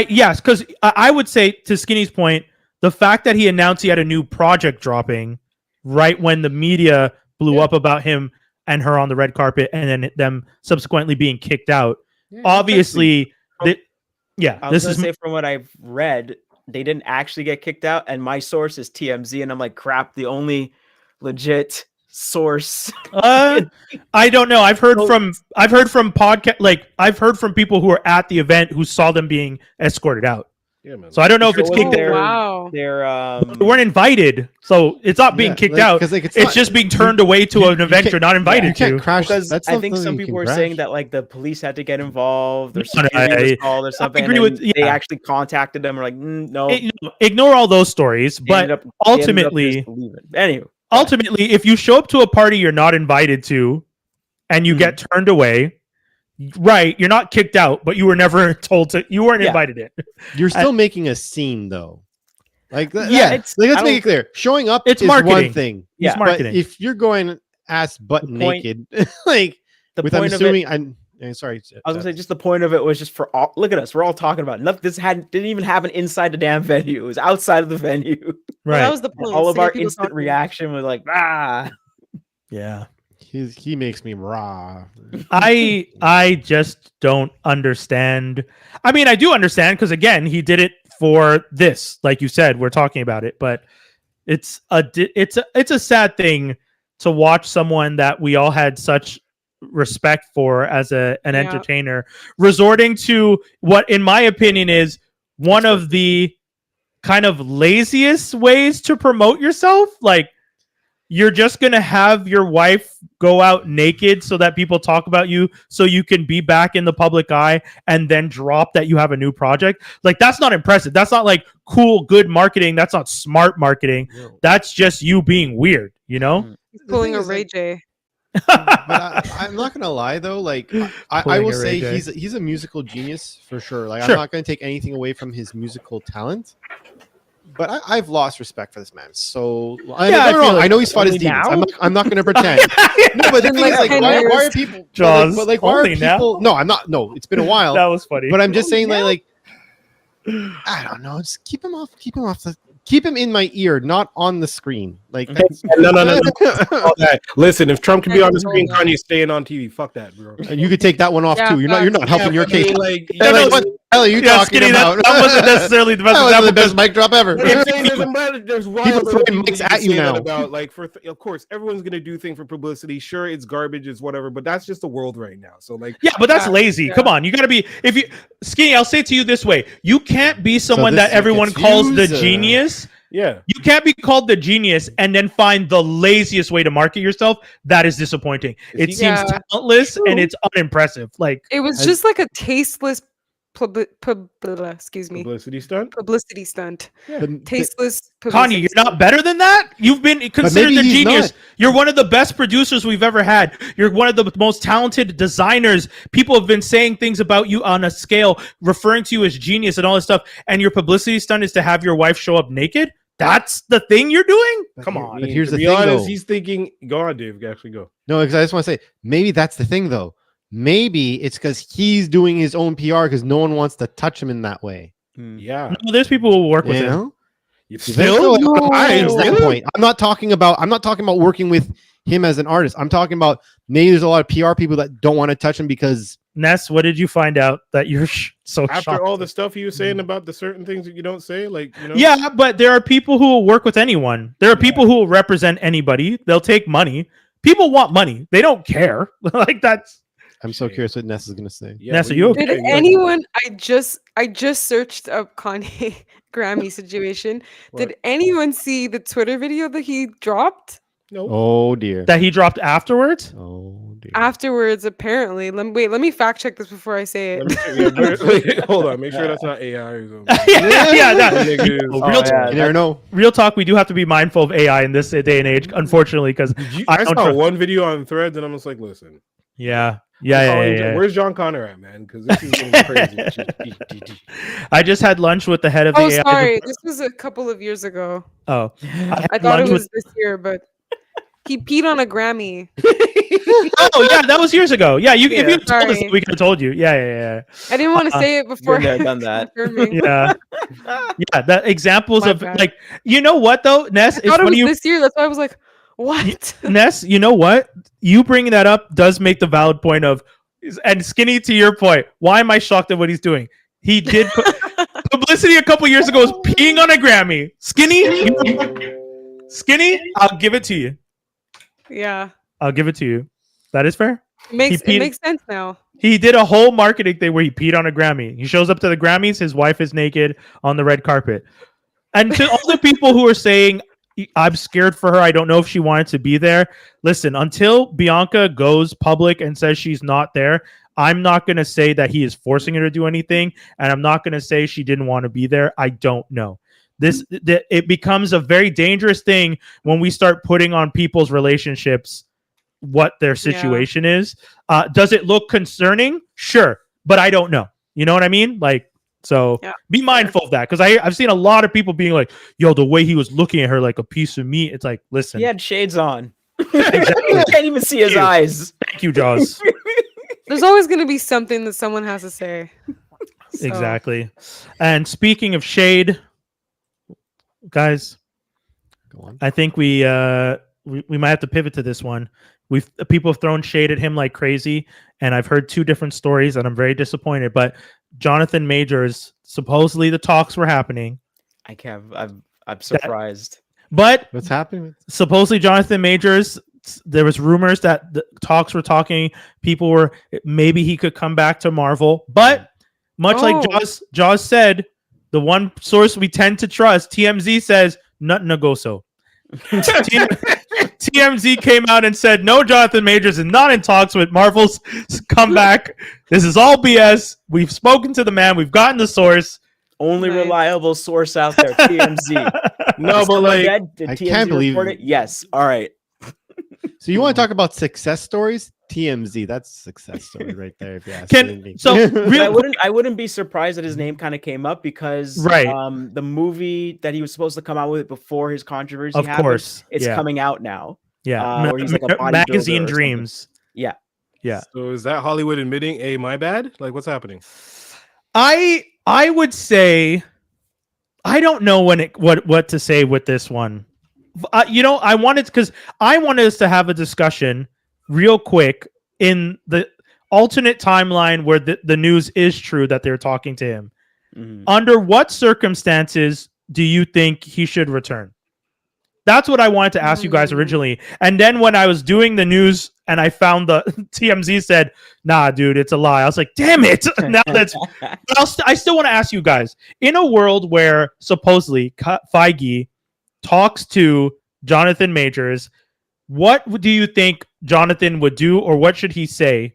Yes, because I would say, to Skinny's point, the fact that he announced he had a new project dropping right when the media blew up about him and her on the red carpet, and then them subsequently being kicked out. Obviously, this is from what I've read, they didn't actually get kicked out, and my source is TMZ, and I'm like, crap, the only legit source. I don't know. I've heard from podcast, like I've heard from people who were at the event who saw them being escorted out. Yeah, man. So I don't know if it's kicked out. Wow. They weren't invited, so it's not being kicked out. It's just being turned away to an event you're not invited to. You can't crash. Because I think some people were saying that like the police had to get involved or security was called or something. I agree with. They actually contacted them. Or like, no. Ignore all those stories. But ultimately, ultimately, if you show up to a party you're not invited to, and you get turned away. Right, you're not kicked out, but you were never told to. You weren't invited in. You're still making a scene, though. Like, let's make it clear. Showing up is marketing. one thing. Yeah, but if you're going ass butt naked, like, I'm sorry. I was gonna say, just the point of it was just for all. Look at us, we're all talking about it. This didn't even happen inside the damn venue. It was outside of the venue. Right, that was the point. All of our instant reaction was like, yeah. He makes me raw. I just don't understand. I mean, I do understand because again, he did it for this. Like you said, we're talking about it, but it's a sad thing to watch someone that we all had such respect for as an entertainer resorting to what, in my opinion, is one of the kind of laziest ways to promote yourself. Like, you're just going to have your wife go out naked so that people talk about you so you can be back in the public eye and then drop that you have a new project. Like, that's not impressive. That's not like cool, good marketing. That's not smart marketing. That's just you being weird, you know? He's pulling a Ray J. But I'm not gonna lie though, like I will say he's a musical genius for sure. Like, I'm not gonna take anything away from his musical talent, but I've lost respect for this man. So I know he's fought his demons. I'm not gonna pretend. No, but the thing is, like, why are people? Jaws, but why are people? No, I'm not. No, it's been a while. That was funny. But I'm just saying, like I don't know. Just keep him off. Keep him in my ear, not on the screen. Like, no. Listen, if Trump can be on the screen, Kanye's staying on TV. Fuck that, bro. And you could take that one off too. You're not helping your case. Like, what the hell are you talking about? That wasn't necessarily the best. That wasn't the best mic drop ever. There's people throwing mics at you now. About, like, of course, everyone's gonna do things for publicity. Sure, it's garbage, it's whatever, but that's just the world right now. So, like, yeah, but that's lazy. Come on, you gotta be. If you Skinny, I'll say it to you this way: you can't be someone that everyone calls the genius. Yeah, you can't be called the genius and then find the laziest way to market yourself. That is disappointing. It seems talentless and it's unimpressive. Like, it was just like a tasteless publicity stunt. Yeah. Tasteless. Kanye, you're not better than that. You've been considered the genius. You're one of the best producers we've ever had. You're one of the most talented designers. People have been saying things about you on a scale, referring to you as genius and all this stuff. And your publicity stunt is to have your wife show up naked. That's the thing you're doing. Come on. But here's the thing, honest, though. He's thinking. Go on, Dave. Actually, go. No, because I just want to say maybe that's the thing, though. Maybe it's because he's doing his own PR because no one wants to touch him in that way. Yeah, no, there's people who will work with him. Still, that point. I'm not talking about working with him as an artist. I'm talking about maybe there's a lot of PR people that don't want to touch him because. Ness, what did you find out that you're so after shocked all the stuff he was saying about the certain things that you don't say, like, you know? Yeah, but there are people who will work with anyone. There are people who will represent anybody. They'll take money. People want money. They don't care. Like, that's. I'm so curious what Ness is gonna say. Yeah, Ness, are you okay? Did anyone? I just searched up Kanye Grammy situation. Did anyone see the Twitter video that he dropped? No. Oh dear. That he dropped afterwards? Oh dear. Afterwards, apparently. Let me fact check this before I say it. Hold on, make sure that's not AI or something. Real talk. You never know. Real talk. We do have to be mindful of AI in this day and age, unfortunately, because I saw one video on Threads, and I'm just like, listen. Yeah. Where's John Connor at, man? Because this is getting crazy. I just had lunch with the head of the AI. Oh, sorry. This was a couple of years ago. Oh. I thought it was this year, but he peed on a Grammy. Oh, yeah. That was years ago. Yeah. If you told us, we could have told you. Yeah. I didn't want to say it before. I've done that. Yeah. Yeah. The examples of, like, you know what, though, Ness? I thought it was this year. That's why I was like, what? Ness, you know what? You bringing that up does make the valid point of, and Skinny, to your point, why am I shocked at what he's doing? He did publicity a couple years ago was peeing on a Grammy. Skinny, I'll give it to you. Yeah. I'll give it to you. That is fair. It makes sense now. He did a whole marketing thing where he peed on a Grammy. He shows up to the Grammys, his wife is naked on the red carpet. And to all the people who are saying, I'm scared for her, I don't know if she wanted to be there. Listen, until Bianca goes public and says she's not there, I'm not going to say that he is forcing her to do anything, and I'm not going to say she didn't want to be there. I don't know. It becomes a very dangerous thing when we start putting on people's relationships what their situation is. Does it look concerning? Sure, but I don't know. You know what I mean? Like, so be mindful of that, because I've seen a lot of people being like, yo, the way he was looking at her like a piece of meat. It's like, listen. He had shades on. Exactly. You can't even see his eyes. Thank you, Jaws. There's always going to be something that someone has to say. So. Exactly. And speaking of shade, guys, go on. I think we might have to pivot to this one, People have thrown shade at him like crazy, and I've heard 2 different stories, and I'm very disappointed. But Jonathan Majors, supposedly the talks were happening. I'm surprised. But what's happening? Supposedly Jonathan Majors, there was rumors that the talks were talking. People were maybe he could come back to Marvel, but much like Jaws said, the one source we tend to trust, TMZ says nothing to go so. TMZ came out and said no, Jonathan Majors is not in talks with Marvel's comeback. This is all BS. We've spoken to the man. We've gotten the source. Only reliable source out there, TMZ. No, but like I can't believe it. Yes. All right. So you want to talk about success stories? TMZ, that's a success story right there. If you ask me. I wouldn't be surprised that his name kind of came up because the movie that he was supposed to come out with before his controversy happened, it's coming out now. Yeah, where he's like a Magazine Dreams. Yeah. So is that Hollywood admitting, "Hey, my bad"? Like, what's happening? I would say I don't know what to say with this one. I wanted us to have a discussion real quick in the alternate timeline where the news is true that they're talking to him. Mm-hmm. Under what circumstances do you think he should return? That's what I wanted to ask you guys originally. And then when I was doing the news and I found the TMZ said, nah, dude, it's a lie. I was like, damn it. Now I still want to ask you guys, in a world where supposedly Feige talks to Jonathan Majors, what do you think Jonathan would do, or what should he say?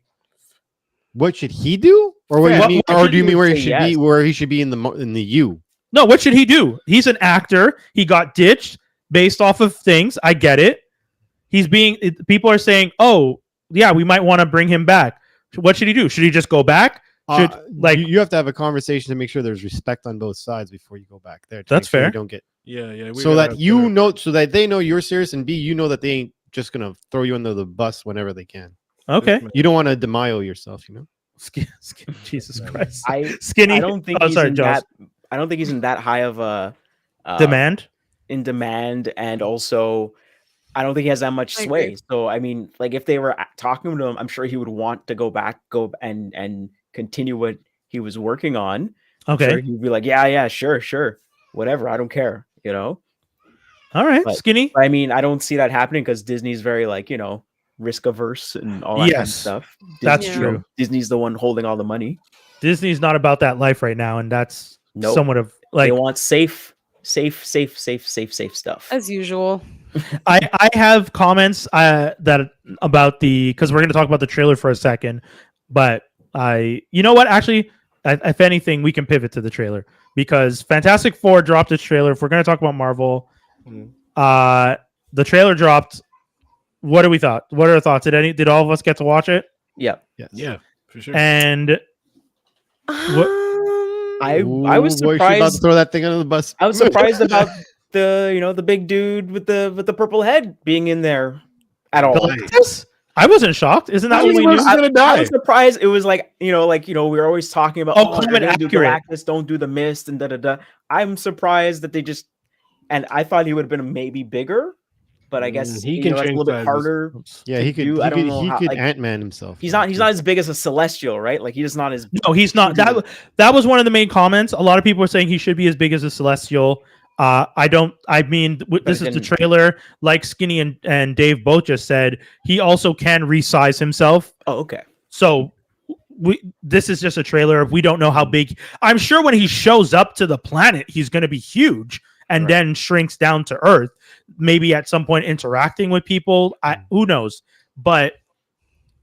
What should he do, or what do you mean where he should be? Where he should be in the U? No, what should he do? He's an actor. He got ditched based off of things. I get it. People are saying, oh yeah, we might want to bring him back. What should he do? Should he just go back? You have to have a conversation to make sure there's respect on both sides before you go back there. That's fair. You don't get so that they know you're serious, and B, you know that they ain't just gonna throw you under the bus whenever they can. Okay, you don't want to DeMaio yourself, you know. Jesus Christ, Skinny. I don't think I don't think he's in that high of a demand. In demand, and also I don't think he has that much sway. So I mean, like if they were talking to him, I'm sure he would want to go and continue what he was working on. Okay, sure he'd be like, yeah, sure, whatever, I don't care, you know. All right, Skinny. I mean, I don't see that happening because Disney's very risk averse and all that kind of stuff. That's true. Disney's the one holding all the money. Disney's not about that life right now, and that's somewhat of like they want safe stuff as usual. I have comments that about because we're going to talk about the trailer for a second, but you know what? Actually, if anything, we can pivot to the trailer because Fantastic Four dropped its trailer. If we're going to talk about Marvel, the trailer dropped. What do we thought? What are our thoughts? Did all of us get to watch it? Yeah. Yes. Yeah, for sure. And I was surprised. About to throw that thing under the bus. I was surprised about the big dude with the purple head being in there at all. I wasn't shocked. Isn't that what we knew? I was surprised. It was like we were always talking about climate accurate. Don't do the mist and da. I'm surprised that they just, and I thought he would have been maybe bigger, but I guess he can that's a little bit harder. Yeah, he could. I don't know. He could Ant-Man himself. He's not as big as a Celestial, right? Like he's not as. No, he's not. That was one of the main comments. A lot of people were saying he should be as big as a Celestial. This is the trailer. Like Skinny and Dave both just said, he also can resize himself. Oh, okay. So this is just a trailer. We don't know how big. I'm sure when he shows up to the planet, he's going to be huge and then shrinks down to Earth. Maybe at some point interacting with people. Who knows? But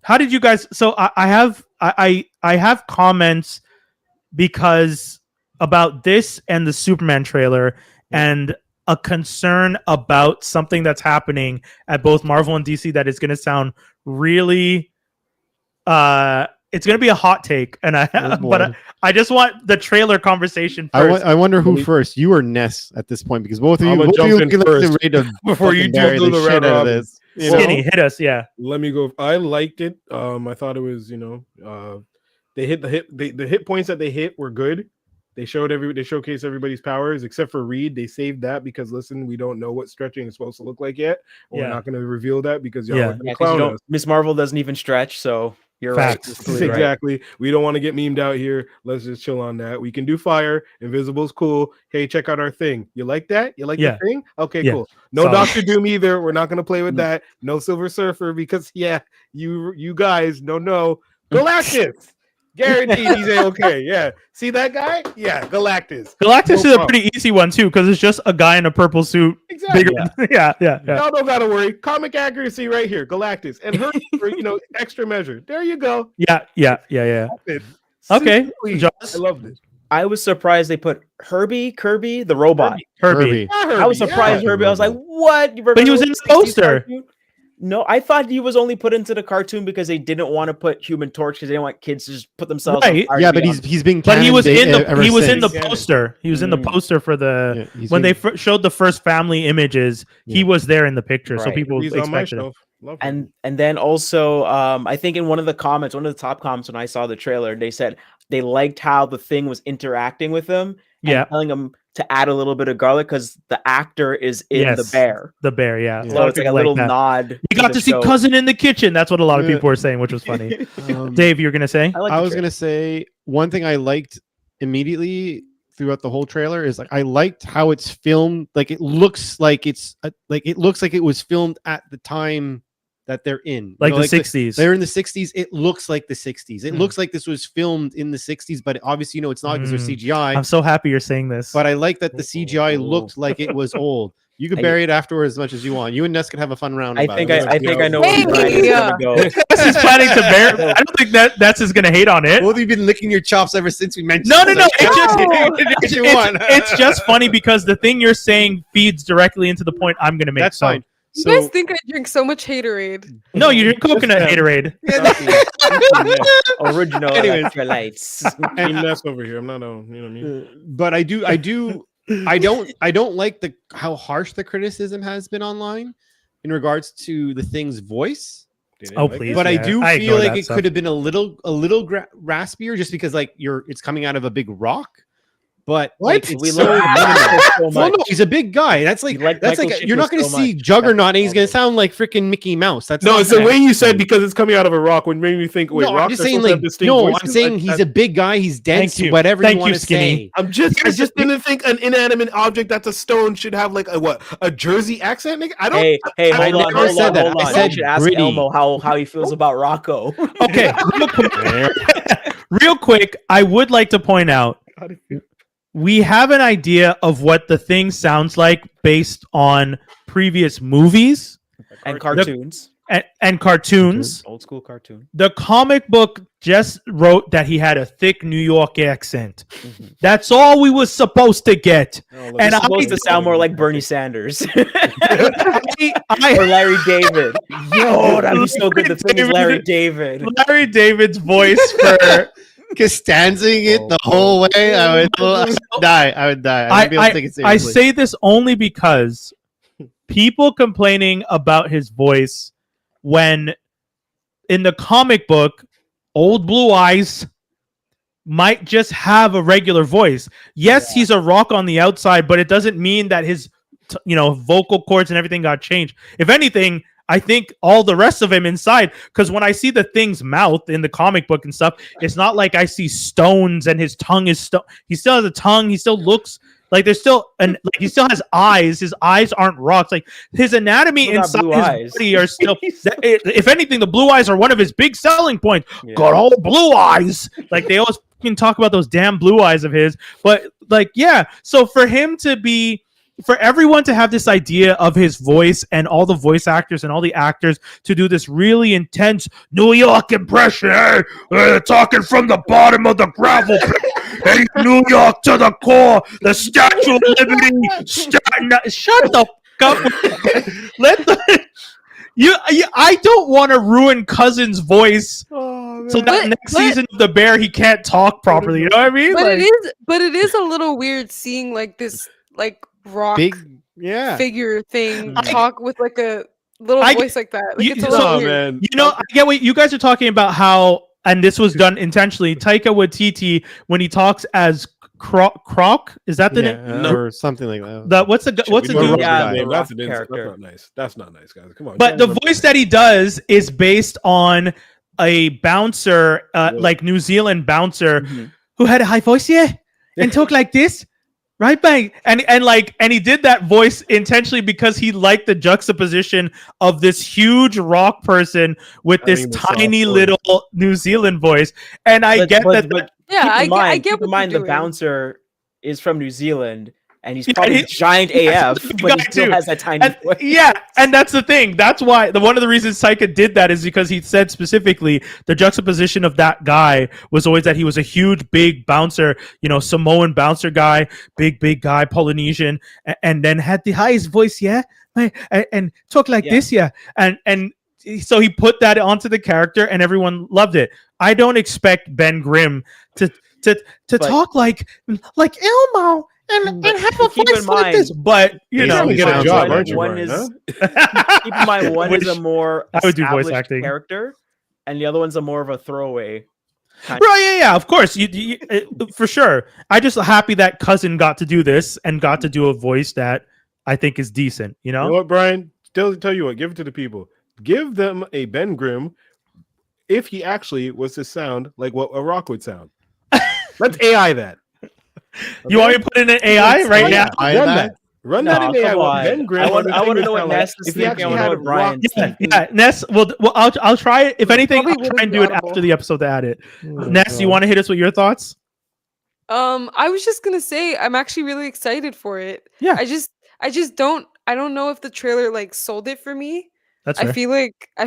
how did you guys? So I have comments because about this and the Superman trailer. And a concern about something that's happening at both Marvel and DC that is going to sound really, it's going to be a hot take, and I just want the trailer conversation first. I wonder who first, you or Ness at this point, because both of you looking before you jump through the red out of this. Skinny, hit us, yeah. Let me go. I liked it. I thought it was, they hit the hit points that they hit were good. They showcase everybody's powers except for Reed. They saved that because listen, we don't know what stretching is supposed to look like yet. We're not going to reveal that because y'all are gonna clown us. Miss Marvel doesn't even stretch, so you're Facts. right. Exactly. Right. We don't want to get memed out here. Let's just chill on that. We can do fire. Invisible's cool. Hey, check out our thing. You like that? You like the thing? Okay, cool. No Doctor Doom either. We're not going to play with that. No Silver Surfer because you guys don't know Galactus. Guaranteed he's okay. Yeah. See that guy? Yeah, Galactus. Galactus is a pretty easy one too, because it's just a guy in a purple suit. Exactly. Yeah. Y'all don't gotta worry. Comic accuracy right here. Galactus. And her for extra measure. There you go. Yeah. Okay. I love this. I was surprised they put Kirby, the robot. Herbie. I was surprised Herbie. I was like, what? But he was in the poster. No, I thought he was only put into the cartoon because they didn't want to put Human Torch because they didn't want kids to just put themselves. Right. Yeah, but he's been. But he was in the poster. He was in the poster for the when they showed the first family images. He was there in the picture, so people expected him. And then also, I think in one of the top comments when I saw the trailer, they said they liked how the Thing was interacting with them. And telling them to add a little bit of garlic because the actor is in the bear. The bear, So it's like a little nod. You got to see Cousin in the kitchen. That's what a lot of people were saying, which was funny. Dave, you're gonna say? I was gonna say one thing I liked immediately throughout the whole trailer is like I liked how it's filmed. Like it looks like it was filmed at the time that they're in, like the 60s. They're in the 60s. It looks like the 60s. It looks like this was filmed in the 60s, but obviously, it's not because they're CGI. I'm so happy you're saying this. But I like that the CGI looked like it was old. You can bury it afterwards as much as you want. You and Ness can have a fun round. I think I know where Ness is planning to bear. I don't think Ness is going to hate on it. Both of you been licking your chops ever since we mentioned. No. It's just funny because the thing you're saying feeds directly into the point I'm going to make. That's fine. You guys think I drink so much haterade? No, you drink coconut haterade. Original electrolytes. I'm Ness over here. I'm not you know what I mean? But I don't like how harsh the criticism has been online in regards to the Thing's voice. Please. But I do feel like it could have been a little raspier just because it's coming out of a big rock. But what? We learned so no, he's a big guy. That's like you're not going to see Juggernaut and he's going to sound like freaking Mickey Mouse. That's it's the way you said because it's coming out of a rock when made me think. Wait, I'm just saying I'm saying he's a big guy. He's dense. Whatever you want to say. I just didn't think an inanimate object that's a stone should have like a Jersey accent. I don't. Hey, hold on. I said ask Elmo how he feels about Rocco. Okay, real quick, I would like to point out. We have an idea of what the Thing sounds like based on previous movies and cartoons. And cartoons. Old school cartoon. The comic book just wrote that he had a thick New York accent. That's all we was supposed to get. And I'm supposed to sound more like Bernie Sanders. Or Larry David. Yo, that'd be so good. The Thing is Larry David. Larry David's voice for Costanzing it the whole way, I would die. I would die. I wouldn't be able to take it seriously. I say this only because people complaining about his voice when in the comic book, Old Blue Eyes might just have a regular voice. Yes, he's a rock on the outside, but it doesn't mean that his vocal cords and everything got changed. If anything, I think all the rest of him inside, because when I see the Thing's mouth in the comic book and stuff, it's not like I see stones and his tongue is he still has a tongue. He still looks like there's still he still has eyes. His eyes aren't rocks. Like his anatomy inside his body are still. If anything, the blue eyes are one of his big selling points. Yeah. Got all blue eyes. Like they always can talk about those damn blue eyes of his. But so for him to be. For everyone to have this idea of his voice and all the voice actors and all the actors to do this really intense New York impression, talking from the bottom of the gravel pit, hey, New York to the core, the Statue of Liberty, shut the fuck up. I don't want to ruin Cousin's voice so that next season of The Bear he can't talk properly. You know what I mean? But it is a little weird seeing this rock big figure thing talk with a little voice like that. It's a little weird. Man. I get what you guys are talking about how, and this was done intentionally, Taika Waititi, when he talks as Croc? Is that the name? Or something like that. What's the name? Rock That's character. not nice. That's not nice, guys. Come on. But the voice that he does is based on a bouncer, like New Zealand bouncer, who had a high voice, and talk like this. Right, bang, and he did that voice intentionally because he liked the juxtaposition of this huge rock person with this tiny little New Zealand voice. And I get that. Yeah, I get keep in what mind you're the doing. bouncer is from New Zealand. And he's probably giant AF, but he still has that tiny voice. Yeah, and that's the thing. That's why one of the reasons Cypha did that is because he said specifically the juxtaposition of that guy was always that he was a huge, big bouncer, Samoan bouncer guy, big guy, Polynesian, and then had the highest voice, and talk like this, and so he put that onto the character, and everyone loved it. I don't expect Ben Grimm to talk like Elmo. And have a voice like this, but get a job, aren't you? Keep in mind, one is a more established character, and the other one's a more of a throwaway. Right? Yeah. Of course, you for sure. I just happy that Cousin got to do this and got to do a voice that I think is decent. You know what, Brian? Tell you what. Give it to the people. Give them a Ben Grimm if he actually was to sound like what a rock would sound. Let's AI that. Okay. You want me to put in an AI right now? Run that in AI. Ben Grimm. I want to know what Ness is thinking. I want to know what Brian. Yeah, Ness. Well, I'll try it. If anything, I'll try and do it after the episode to add it. Ness, you want to hit us with your thoughts? I was just gonna say I'm actually really excited for it. Yeah. I don't know if the trailer like sold it for me. That's fair. I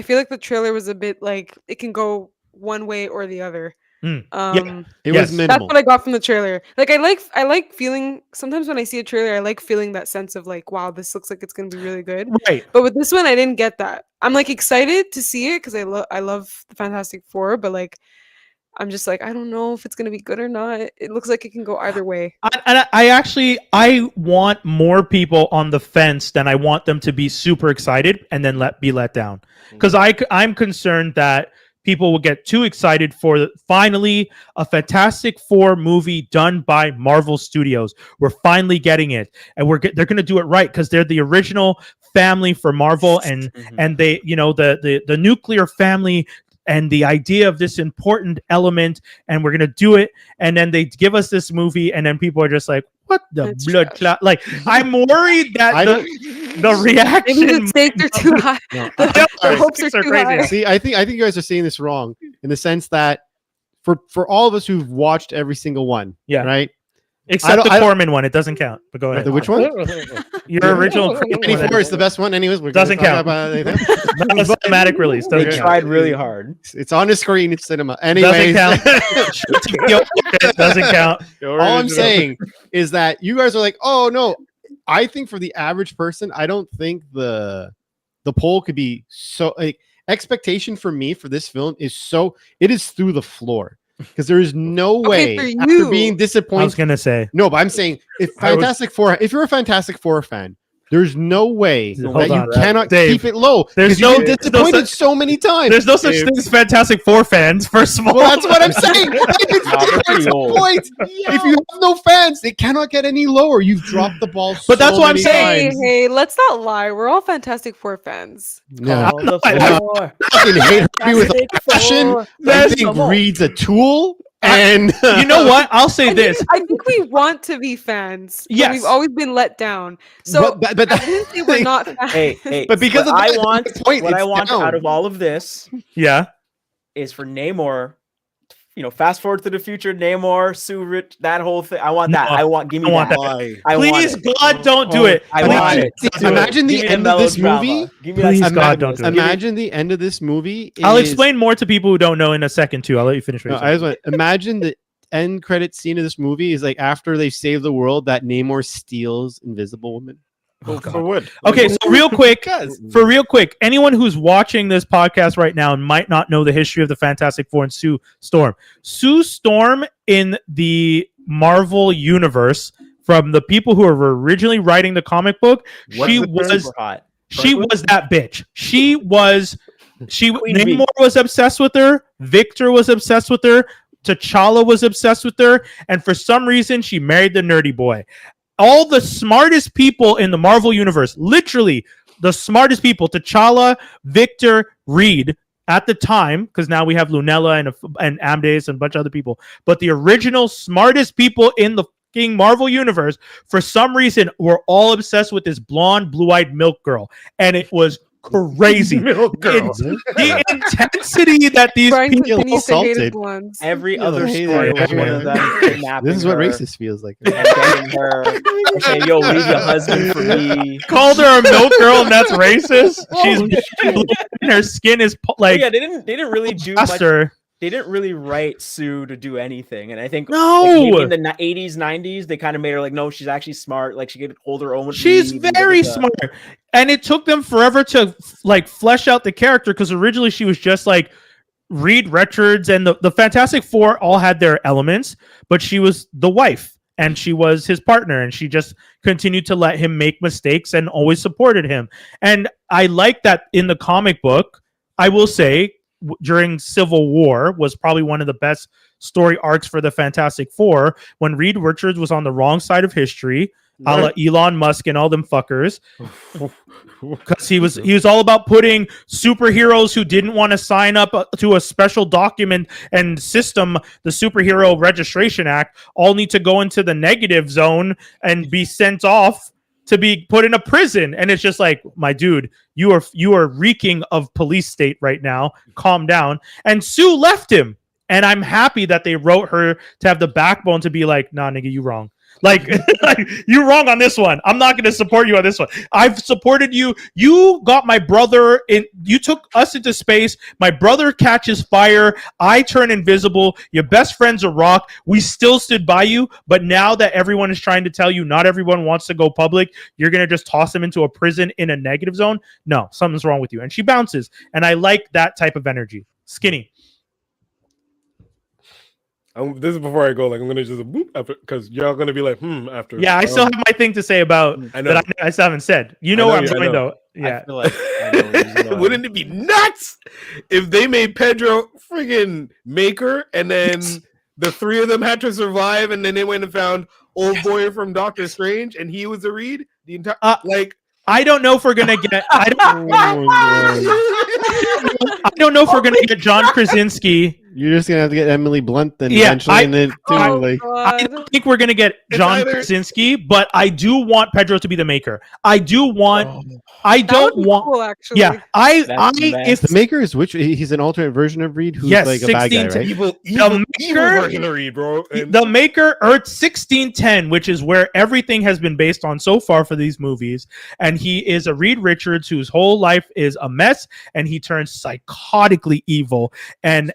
feel like the trailer was a bit like it can go one way or the other. It was minimal. That's what I got from the trailer. Like I like feeling sometimes when I see a trailer, I like feeling that sense of like, wow, this looks like it's gonna be really good. Right. But with this one, I didn't get that. I'm like excited to see it because I love the Fantastic Four, but like I'm just like I don't know if it's gonna be good or not. It looks like it can go either way. I want more people on the fence than I want them to be super excited and then be let down. Because I'm concerned that people will get too excited for finally a Fantastic Four movie done by Marvel Studios. We're finally getting it, and they're going to do it right because they're the original family for Marvel, and they the nuclear family. And the idea of this important element, and we're gonna do it, and then they give us this movie, and then people are just like, "What the blood clot?" Like, I'm worried that the reaction, maybe the stakes are too high. The hopes are too crazy. high. See, I think you guys are saying this wrong in the sense that for all of us who've watched every single one, right? Except the Corman one, it doesn't count. But go ahead. Which one? Your original 24 is the best one. Anyways, doesn't count. That's cinematic release. They tried really hard. It's on the screen. It's cinema. Anyways, doesn't count. All I'm saying is that you guys are like, oh no. I think for the average person, I don't think the poll could be so like expectation for me for this film is it is through the floor. Because there is no way after being disappointed. I was gonna say no, but I'm saying if you're a Fantastic Four fan, there's no way that you cannot keep it low. There's been disappointed so many times. There's no such thing as Fantastic Four fans. First of all, well, that's what I'm saying. If you have no fans, they cannot get any lower. You've dropped the ball. But that's what I'm saying. Hey, let's not lie. We're all Fantastic Four fans. No, I fucking hate her with a passion. I think Reed's a tool. And you know what? I'll say this. I think we want to be fans. Yes. We've always been let down. So but I didn't say we're not fans. Hey, but because what I want out of all of this is for Namor, fast forward to the future, Namor, Sue Rich, that whole thing. I want that. Give me that. Please, God, don't do it. I want it. Imagine the end of this movie. Please, God, don't do it. Imagine the end of this movie. I'll explain more to people who don't know in a second, too. I'll let you finish. Imagine the end credit scene of this movie is like after they save the world, that Namor steals Invisible Woman. Okay, so real quick, anyone who's watching this podcast right now might not know the history of the Fantastic Four and Sue Storm. Sue Storm in the Marvel universe, from the people who were originally writing the comic book, she was that bitch. Namor was obsessed with her. Victor was obsessed with her. T'Challa was obsessed with her, and for some reason, she married the nerdy boy. All the smartest people in the Marvel universe, literally the smartest people, T'Challa, Victor, Reed, at the time, because now we have Lunella and Amadeus and a bunch of other people, but the original smartest people in the fucking Marvel universe, for some reason, were all obsessed with this blonde, blue-eyed milk girl, and it was crazy. Milk girl. The intensity that these Brian people continues to hate his assaulted. blondes. Every Yeah, other hate story it, was one of man. them kidnapping This is what her racist feels like. and getting her and saying, "Yo, leave your husband for me." called her a milk girl, and that's racist. She's blue and her skin is like Yeah, they didn't really do much. faster. They didn't really write Sue to do anything, and I think No. like, maybe in the 80s, 90s, they kind of made her like, no, she's actually smart. Like she could hold her own. With She's Reed and very da-da-da. smart, and it took them forever to like flesh out the character because originally she was just like Reed Richards, and the Fantastic Four all had their elements, but she was the wife and she was his partner, and she just continued to let him make mistakes and always supported him. And I like that in the comic book. I will say, during Civil War was probably one of the best story arcs for the Fantastic Four when Reed Richards was on the wrong side of history, a la Elon Musk and all them fuckers, because he was all about putting superheroes who didn't want to sign up to a special document and system, the Superhero Registration Act, all need to go into the negative zone and be sent off to be put in a prison. And it's just like, my dude, you are reeking of police state right now. Calm down. And Sue left him. And I'm happy that they wrote her to have the backbone to be like, nah, nigga, you wrong. Like, you're wrong on this one. I'm not going to support you on this one. I've supported you. You got my brother in. You took us into space. My brother catches fire. I turn invisible. Your best friend's a rock. We still stood by you. But now that everyone is trying to tell you not everyone wants to go public, you're going to just toss them into a prison in a negative zone. No, something's wrong with you. And she bounces. And I like that type of energy. Skinny. This is before I go. Like I'm gonna just boop after because y'all gonna be like after. Yeah, I still have my thing to say about that I still haven't said. You know where I'm going though. Yeah. I feel like I know where he's going. Wouldn't it be nuts if they made Pedro friggin' Maker and then the three of them had to survive and then they went and found old boy from Doctor Strange and he was a Reed? The entire like I don't know if we're gonna get. I don't know if we're gonna get John Krasinski. You're just gonna have to get Emily Blunt then eventually, and then too. I don't think we're gonna get John Krasinski, but I do want Pedro to be the Maker. I do want. I don't want. Cool, actually. Yeah, if the Maker is which he's an alternate version of Reed, who's like a bad guy, right? evil version of Reed, bro. The Maker Earth 1610, which is where everything has been based on so far for these movies, and he is a Reed Richards whose whole life is a mess, and he turns psychotically evil, and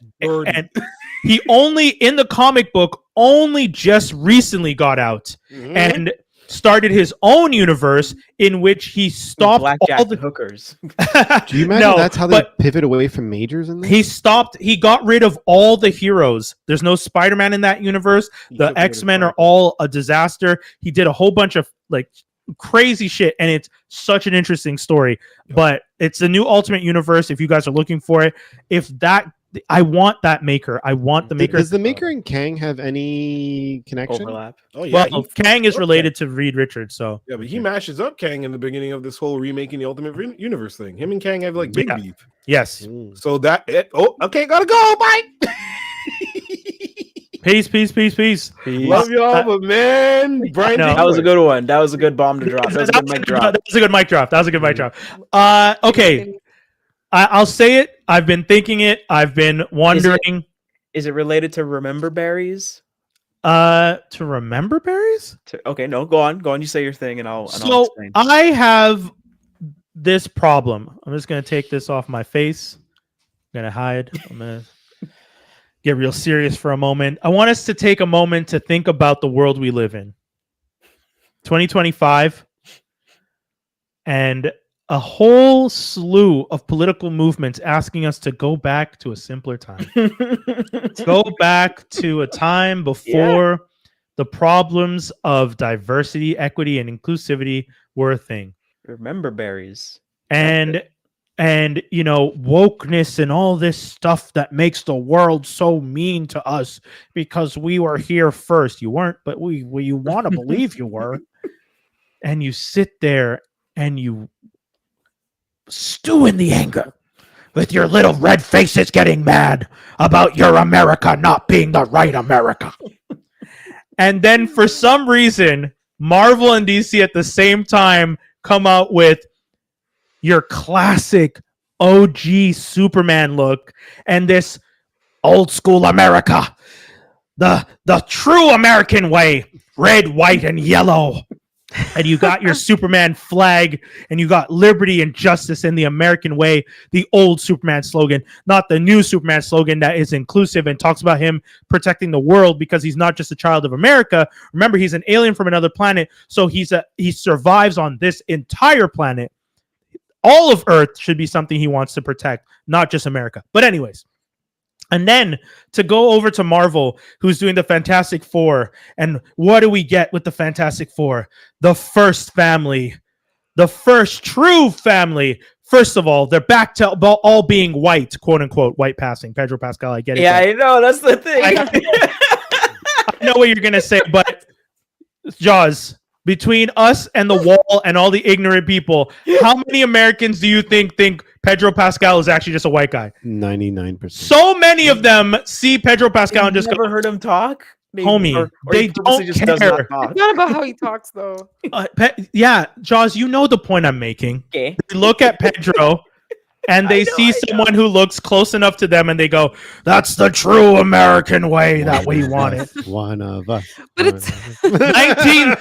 he only in the comic book only just recently got out and started his own universe in which he stopped all the hookers. Do you imagine that's how they pivot away from majors in this? He got rid of all the heroes. There's no Spider-Man in that universe. The X-Men are all a disaster. He did a whole bunch of like crazy shit, and it's such an interesting story. But it's the new Ultimate Universe if you guys are looking for it. I want that Maker. I want the Maker. Does the Maker and Kang have any connection? Overlap? Oh yeah. Well, Kang is related to Reed Richards, so yeah, but he mashes up Kang in the beginning of this whole remaking the Ultimate Universe thing. Him and Kang have like big beef. Yes. So okay, gotta go. Bye. Peace. Love y'all, but man, Brian, that was a good one. That was a good bomb to drop. That was a good mic drop. That was a good mic drop. Okay. I'll say it. I've been thinking it. I've been wondering. Is it related to Remember Berries? To Remember Berries? Okay, no, go on. You say your thing, and I'll explain. I have this problem. I'm just gonna take this off my face. I'm gonna hide. I'm gonna get real serious for a moment. I want us to take a moment to think about the world we live in. 2025, and a whole slew of political movements asking us to go back to a simpler time. Go back to a time before the problems of diversity, equity, and inclusivity were a thing. Remember Berries. And and wokeness and all this stuff that makes the world so mean to us because we were here first. You weren't, but you want to believe you were. And you sit there and you stew in the anger with your little red faces getting mad about your America not being the right America. And then for some reason, Marvel and DC at the same time come out with your classic OG Superman look and this old school America, the true American way, red, white, and yellow. And you got your Superman flag, and you got liberty and justice in the American way, the old Superman slogan, not the new Superman slogan that is inclusive and talks about him protecting the world because he's not just a child of America. Remember, he's an alien from another planet, so he survives on this entire planet. All of Earth should be something he wants to protect, not just America. But anyways, and then to go over to Marvel, who's doing the Fantastic Four, and what do we get with the Fantastic Four? The first family, the first true family. First of all, they're back to all being white, quote unquote, white passing. Pedro Pascal, I get it. Yeah, I know, that's the thing. I know what you're gonna say, but Jaws, between us and the wall and all the ignorant people, how many Americans do you think Pedro Pascal is actually just a white guy? 99%. So many of them see Pedro Pascal and just never heard him talk. Maybe, homie, or they don't just care. does not talk. It's not about how he talks, though. Yeah, Jaws, you know the point I'm making. Okay. They look at Pedro and they see someone who looks close enough to them and they go, that's the true American way that we want it. One of us. But it's 19.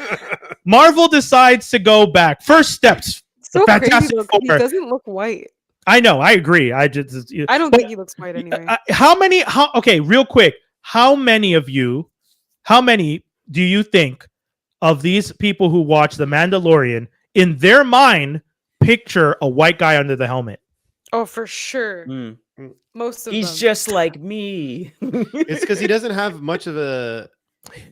Marvel decides to go back. First steps. so crazy, Fantastic though, 'cause he Four. doesn't look white. I know, I agree. I don't think he looks white anyway. Okay, real quick. How many do you think of these people who watch The Mandalorian in their mind picture a white guy under the helmet? Oh, for sure. Most of He's them. just like me. It's because he doesn't have much of a.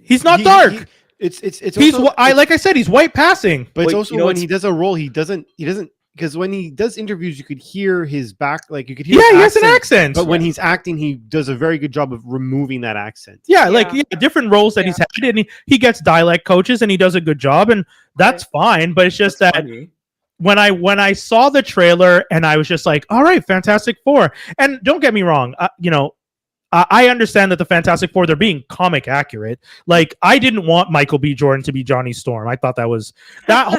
He's not dark. It's He's also, like I said, he's white passing. but it's Wait, also when he does a role, he doesn't because when he does interviews, you could hear his back, like you could hear. Yeah, his he has an accent. But when he's acting, he does a very good job of removing that accent. Yeah, like different roles that he's had, and he gets dialect coaches, and he does a good job, and that's fine. But it's just that funny. when I saw the trailer, and I was just like, all right, Fantastic Four. And don't get me wrong, I understand that the Fantastic Four, they're being comic accurate. Like, I didn't want Michael B. Jordan to be Johnny Storm. I thought that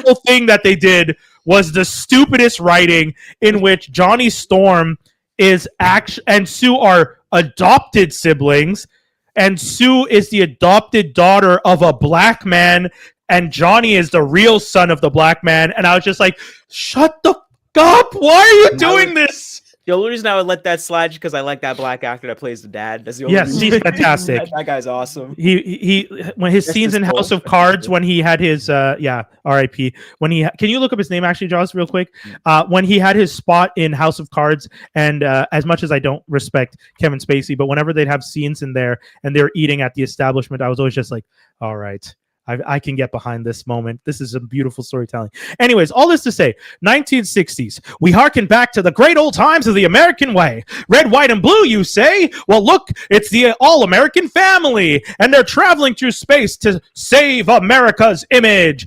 whole thing that they did was the stupidest writing, in which Johnny Storm and Sue are adopted siblings, and Sue is the adopted daughter of a black man, and Johnny is the real son of the black man. And I was just like, shut the fuck up. Why are you doing this? The only reason I would let that slide is because I like that black actor that plays the dad. That's the only reason. He's fantastic. That guy's awesome. He when his scenes in House of Cards, when he had his R.I.P. When can you look up his name actually, Jaws, real quick? When he had his spot in House of Cards, and as much as I don't respect Kevin Spacey, but whenever they'd have scenes in there and they're eating at the establishment, I was always just like, all right, I can get behind this moment. This is a beautiful storytelling. Anyways, all this to say, 1960s. We harken back to the great old times of the American way. Red, white, and blue, you say? Well, look, it's the all-American family, and they're traveling through space to save America's image.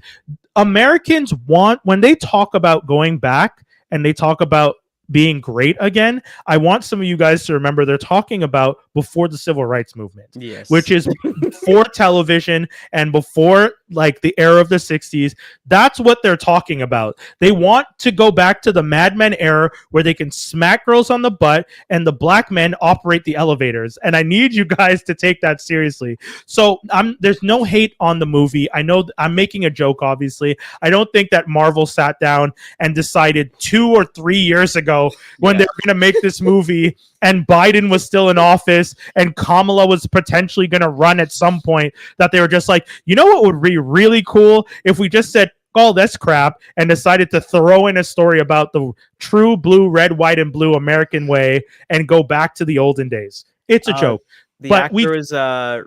Americans when they talk about going back and they talk about being great again, I want some of you guys to remember they're talking about before the civil rights movement, which is before television and before like the era of the 60s. That's what they're talking about. They want to go back to the Mad Men era where they can smack girls on the butt and the black men operate the elevators. And I need you guys to take that seriously. So there's no hate on the movie. I know I'm making a joke, obviously. I don't think that Marvel sat down and decided 2 or 3 years ago when they were going to make this movie and Biden was still in office and Kamala was potentially going to run at some point, that they were just like, you know what would be really cool if we just said all this crap and decided to throw in a story about the true blue, red, white, and blue American way and go back to the olden days. It's a joke. The actor is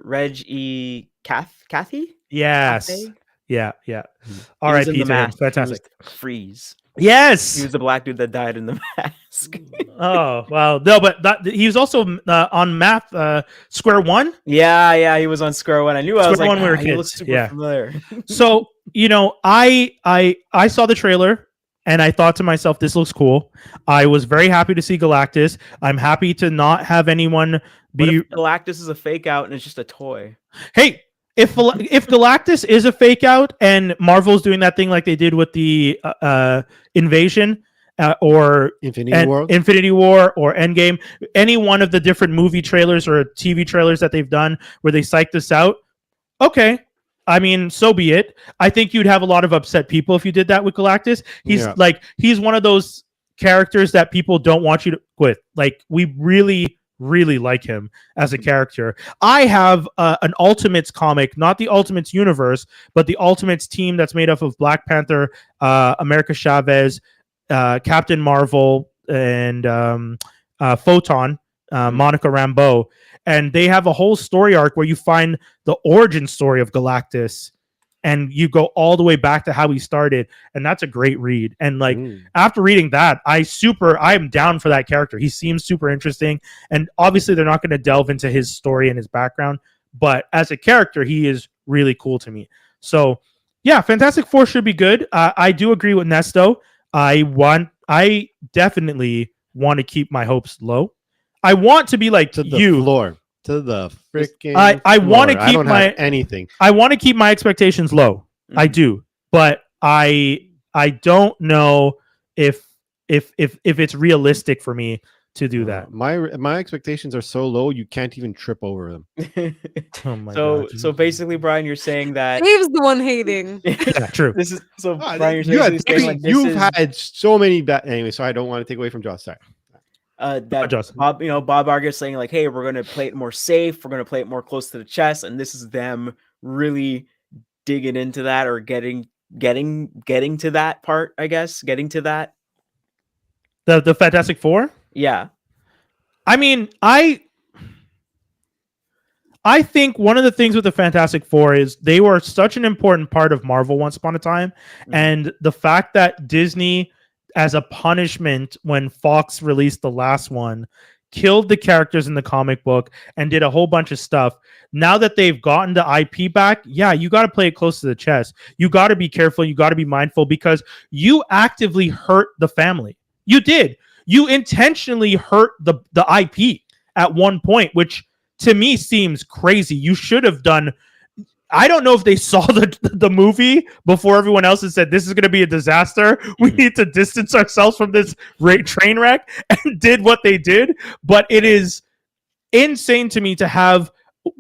Reg E. Cathy? Yes. Cathy? Yeah. R.I.P. to him. Fantastic. Freeze. Yes. He was the black dude that died in the mask. Oh wow, no, but he was also on Math Square One. Yeah, he was on Square One. I knew I was like, One we were he kids. looks super familiar. So I saw the trailer and I thought to myself, this looks cool. I was very happy to see Galactus. I'm happy to not have anyone be. What if Galactus is a fake out and it's just a toy? Hey, if Galactus is a fake out and Marvel's doing that thing like they did with the Invasion or Infinity War or Endgame, any one of the different movie trailers or TV trailers that they've done where they psych this out, okay. I mean, so be it. I think you'd have a lot of upset people if you did that with Galactus. He's one of those characters that people don't want you to quit. Like, we really like him as a character. I have an Ultimates comic, not the Ultimates universe, but the Ultimates team that's made up of Black Panther, America Chavez, Captain Marvel, and Photon, Monica Rambeau. And they have a whole story arc where you find the origin story of Galactus and you go all the way back to how he started. And that's a great read. And like, after reading that, I am down for that character. He seems super interesting. And obviously they're not going to delve into his story and his background, but as a character, he is really cool to me. So yeah, Fantastic Four should be good. I do agree with Nesto. I definitely want to keep my hopes low. I want to be like to the you. Floor. To the freaking I want to keep anything. I want to keep my expectations low. I do. But I don't know if it's realistic for me to do that. My expectations are so low you can't even trip over them. Oh my God. So basically, Brian, you're saying that Dave's the one hating. Yeah, true. This is so Brian, you're saying like you've had so many bad anyway, so I don't want to take away from Josh. Sorry. That Bob Argus saying like, hey, we're going to play it more safe. We're going to play it more close to the chest. And this is them really digging into that or getting to that part, I guess, getting to that. The Fantastic Four? Yeah. I mean, I think one of the things with the Fantastic Four is they were such an important part of Marvel once upon a time. And the fact that Disney, as a punishment when Fox released the last one, killed the characters in the comic book and did a whole bunch of stuff. Now that they've gotten the IP back, yeah, you got to play it close to the chest. You got to be careful. You got to be mindful because you actively hurt the family. You did. You intentionally hurt the IP at one point, which to me seems crazy. You should have done... I don't know if they saw the movie before everyone else and said, this is going to be a disaster. We need to distance ourselves from this train wreck, and did what they did. But it is insane to me to have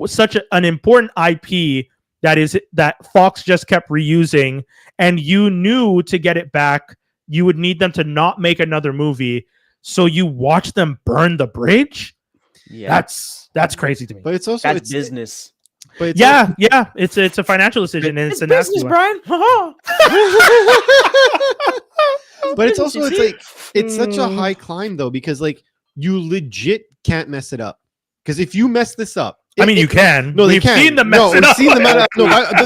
such an important IP that Fox just kept reusing, and you knew to get it back, you would need them to not make another movie. So you watch them burn the bridge? Yeah. That's crazy to me. But it's also business. But it's a financial decision, and it's a business, Brian. But it's also it's such a high climb though, because like you legit can't mess it up. Because if you mess this up, you can. No, we've seen them mess it up. We've seen them mess it up.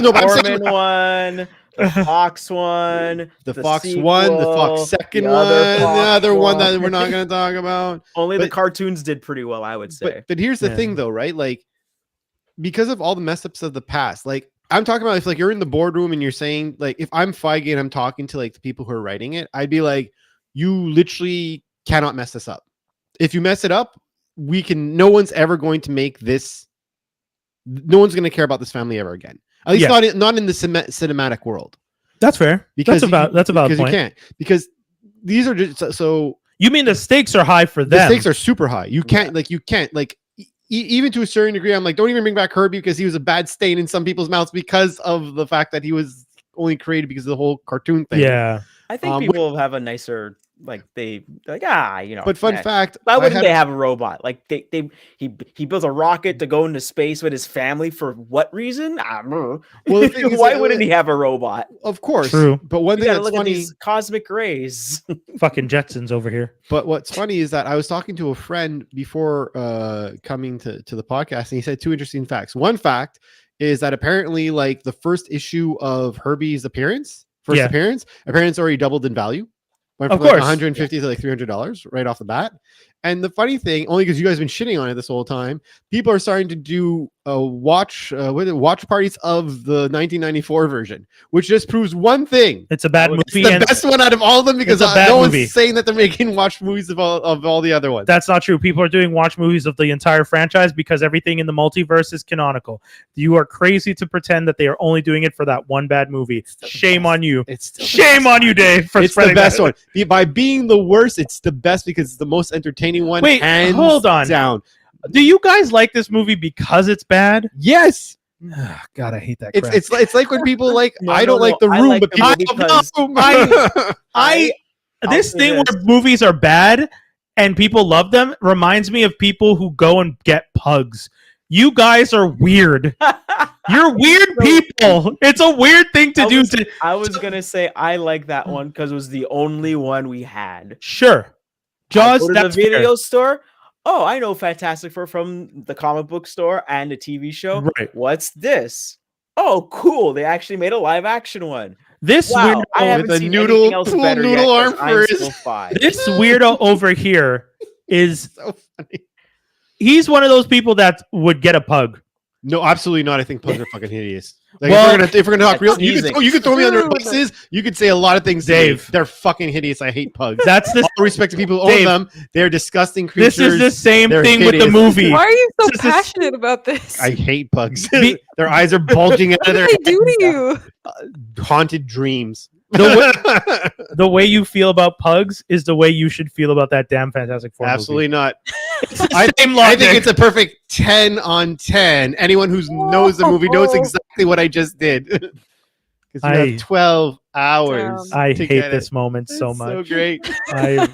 No, but I'm saying one. The Fox one, the Fox one, the Fox second one, the other one that we're not going to talk about. Only the cartoons did pretty well, I would say. But here's the thing though, right? Like, because of all the mess ups of the past, like I'm talking about, if like you're in the boardroom and you're saying, like, if I'm Feige and I'm talking to like the people who are writing it, I'd be like, you literally cannot mess this up. If you mess it up, no one's ever going to make this. No one's going to care about this family ever again. At least not in the cinematic world. That's fair. Because that's about point. You can't, because these are just so. You mean the stakes are high for them? The stakes are super high. You can't even to a certain degree. I'm like, don't even bring back Herbie because he was a bad stain in some people's mouths because of the fact that he was only created because of the whole cartoon thing. Yeah, I think people have a nicer. But fun fact, why wouldn't they have a robot? Like he built a rocket to go into space with his family for what reason? I don't know. Well, why wouldn't he have a robot? Of course, true. But one thing that's funny, at these cosmic rays, fucking Jetsons over here. But what's funny is that I was talking to a friend before coming to the podcast, and he said two interesting facts. One fact is that apparently, like the first issue of Herbie's appearance already doubled in value. Went from like 150 to like $300 right off the bat. And the funny thing, only because you guys have been shitting on it this whole time, people are starting to do watch parties of the 1994 version, which just proves one thing: it's a bad movie. It's the best one out of all of them because no one's saying that they're making watch movies of all the other ones. That's not true. People are doing watch movies of the entire franchise because everything in the multiverse is canonical. You are crazy to pretend that they are only doing it for that one bad movie. Shame on you. Shame on you, Dave. For it's the best one. By being the worst, it's the best because it's the most entertaining one. Wait, hold on. Down. Do you guys like this movie because it's bad? Yes. God, I hate that crap. It's like when people like I don't like The Room, but people this thing where movies are bad and people love them reminds me of people who go and get pugs. You guys are weird. You're weird people. It's a weird thing to do. I was gonna say I like that one because it was the only one we had. Sure. Jaws, go to the video store. Oh, I know Fantastic Four from the comic book store and the TV show. Right. What's this? Oh, cool. They actually made a live action one. This weirdo I haven't with seen a noodle arm for this weirdo over here is so funny. He's one of those people that would get a pug. No, absolutely not. I think pugs are fucking hideous. Like, well, if we're gonna talk real, you could throw me under buses. You could say a lot of things, Dave. They're fucking hideous. I hate pugs. That's the all respect to people who own them. They're disgusting creatures. This is the same thing with the movie. Why are you so passionate about this? I hate pugs. Their eyes are bulging out of their heads. What do they do to you? Haunted dreams. The way you feel about pugs is the way you should feel about that damn Fantastic Four Absolutely movie. Not. I think it's a perfect 10 on 10. Anyone who knows the movie knows exactly what I just did. Because you have 12 hours. I hate this moment so much. So great. I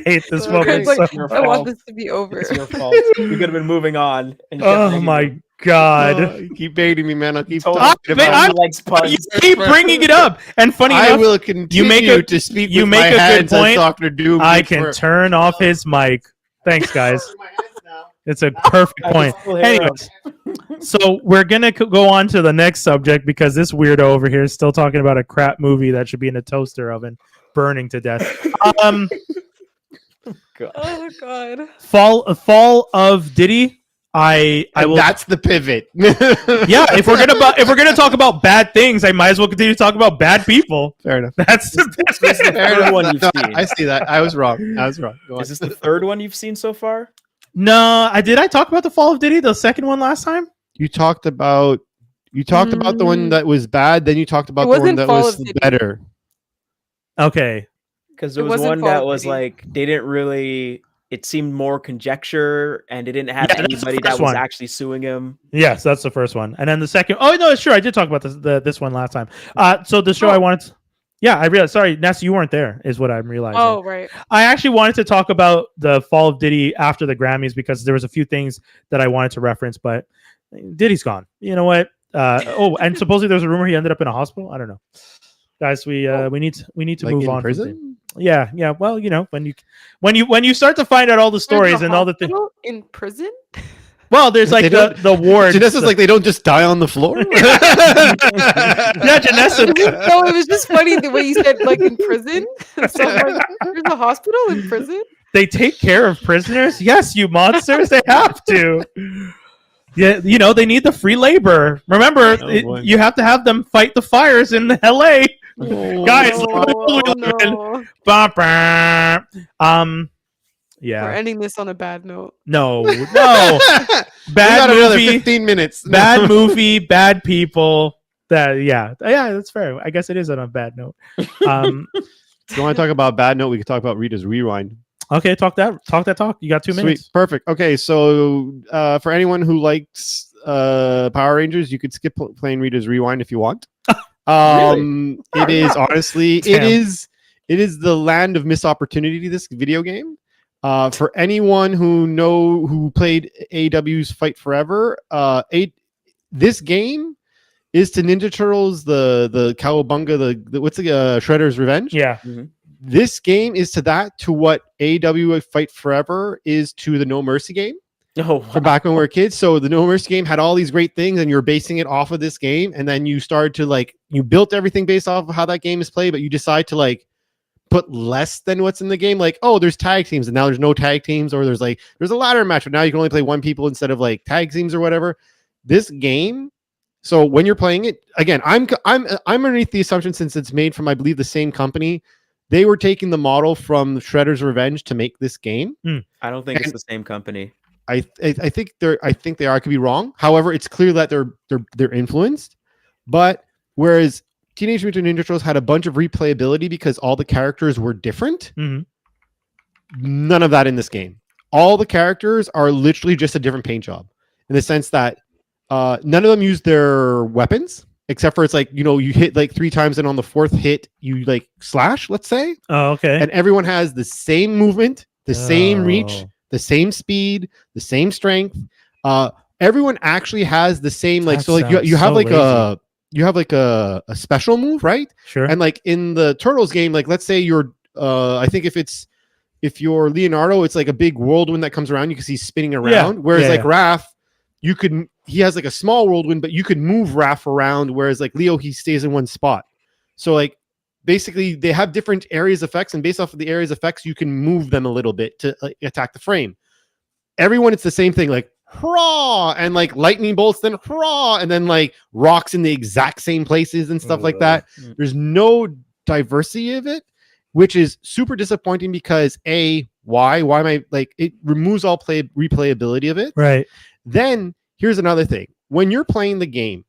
hate this moment so much. I want this to be over. It's your fault. We could have been moving on. Oh my God. You keep baiting me, man. I'll keep talking about it. You keep bringing it up. And funny enough, I will continue to speak with my hands as Dr. Doom. I can turn off his mic. Thanks, guys. It's a perfect point. Anyways, so we're going to go on to the next subject because this weirdo over here is still talking about a crap movie that should be in a toaster oven burning to death. Oh, God. Fall of Diddy. I will. That's the pivot. Yeah, if we're gonna talk about bad things, I might as well continue to talk about bad people. Fair enough. That's the third one you've seen. I see that. I was wrong. Is this the third one you've seen so far? No, did I talk about the Fall of Diddy, the second one last time? You talked about the one that was bad, then you talked about the one that was better. Okay. Because there was one that was like they didn't really. It seemed more conjecture, and it didn't have anybody that was actually suing him. Yes, that's the first one, and then the second. Oh no, it's true. I did talk about this one last time. So the show I wanted. I realized. Sorry, Ness, you weren't there. Is what I'm realizing. Oh right. I actually wanted to talk about the Fall of Diddy after the Grammys because there was a few things that I wanted to reference, but Diddy's gone. You know what? And supposedly there was a rumor he ended up in a hospital. I don't know. Guys, we need to like move on. Prison? Yeah. Well, you know, when you start to find out all the stories and all the things in prison. Well, there's like the ward. Janessa's like they don't just die on the floor. Yeah, Janessa. No, it was just funny the way you said like in prison. So like, there's a hospital in prison. They take care of prisoners. Yes, you monsters. They have to. Yeah, you know they need the free labor. Remember, you have to have them fight the fires in LA. Guys, yeah. We're ending this on a bad note. No. Bad movie. 15 minutes. Bad movie. Bad people. Yeah, that's fair. I guess it is on a bad note. If you want to talk about bad note, we could talk about Rita's Rewind. Okay, talk. You got 2 minutes. Sweet, perfect. Okay, so for anyone who likes Power Rangers, you could skip playing Rita's Rewind if you want. Really? It is honestly, it is the land of missed opportunity. This video game. For anyone who played AEW's Fight Forever, this game is to Ninja Turtles the Cowabunga the what's the Shredder's Revenge. Yeah. Mm-hmm. This game is to what AEW Fight Forever is to the No Mercy game. Oh, wow. From back when we were kids. So the No Mercy game had all these great things, and you're basing it off of this game, and then you started to you built everything based off of how that game is played, but you decide to put less than what's in the game. Like, oh, there's tag teams and now there's no tag teams, or there's a ladder match, but now you can only play one people instead of like tag teams or whatever. This game, so when you're playing it, again, I'm underneath the assumption, since it's made from, I believe, the same company, they were taking the model from Shredder's Revenge to make this game. I don't think it's the same company. I think they are. I could be wrong. However, it's clear that they're influenced. But whereas Teenage Mutant Ninja Turtles had a bunch of replayability because all the characters were different, none of that in this game. All the characters are literally just a different paint job, in the sense that none of them use their weapons, except for it's like, you hit like 3 times and on the 4th hit you like slash, let's say. Oh, okay. And everyone has the same movement, the same reach, the same speed, the same strength. Everyone actually has the same, like, so like you have like lazy. You have like a special move, right? Sure. And like in the Turtles game, like let's say you're I think if you're Leonardo, it's like a big whirlwind that comes around you because he's spinning around. Whereas Raph, he has like a small whirlwind, but you could move Raph around, whereas like Leo, he stays in one spot. So like basically they have different areas effects, and based off of the areas effects, you can move them a little bit to attack the frame. Everyone, it's the same thing, like hurrah, and like lightning bolts, then hurrah, and then like rocks in the exact same places and stuff like that. There's no diversity of it, which is super disappointing because why am I like, it removes all replayability of it. Right. Then here's another thing. When you're playing the game,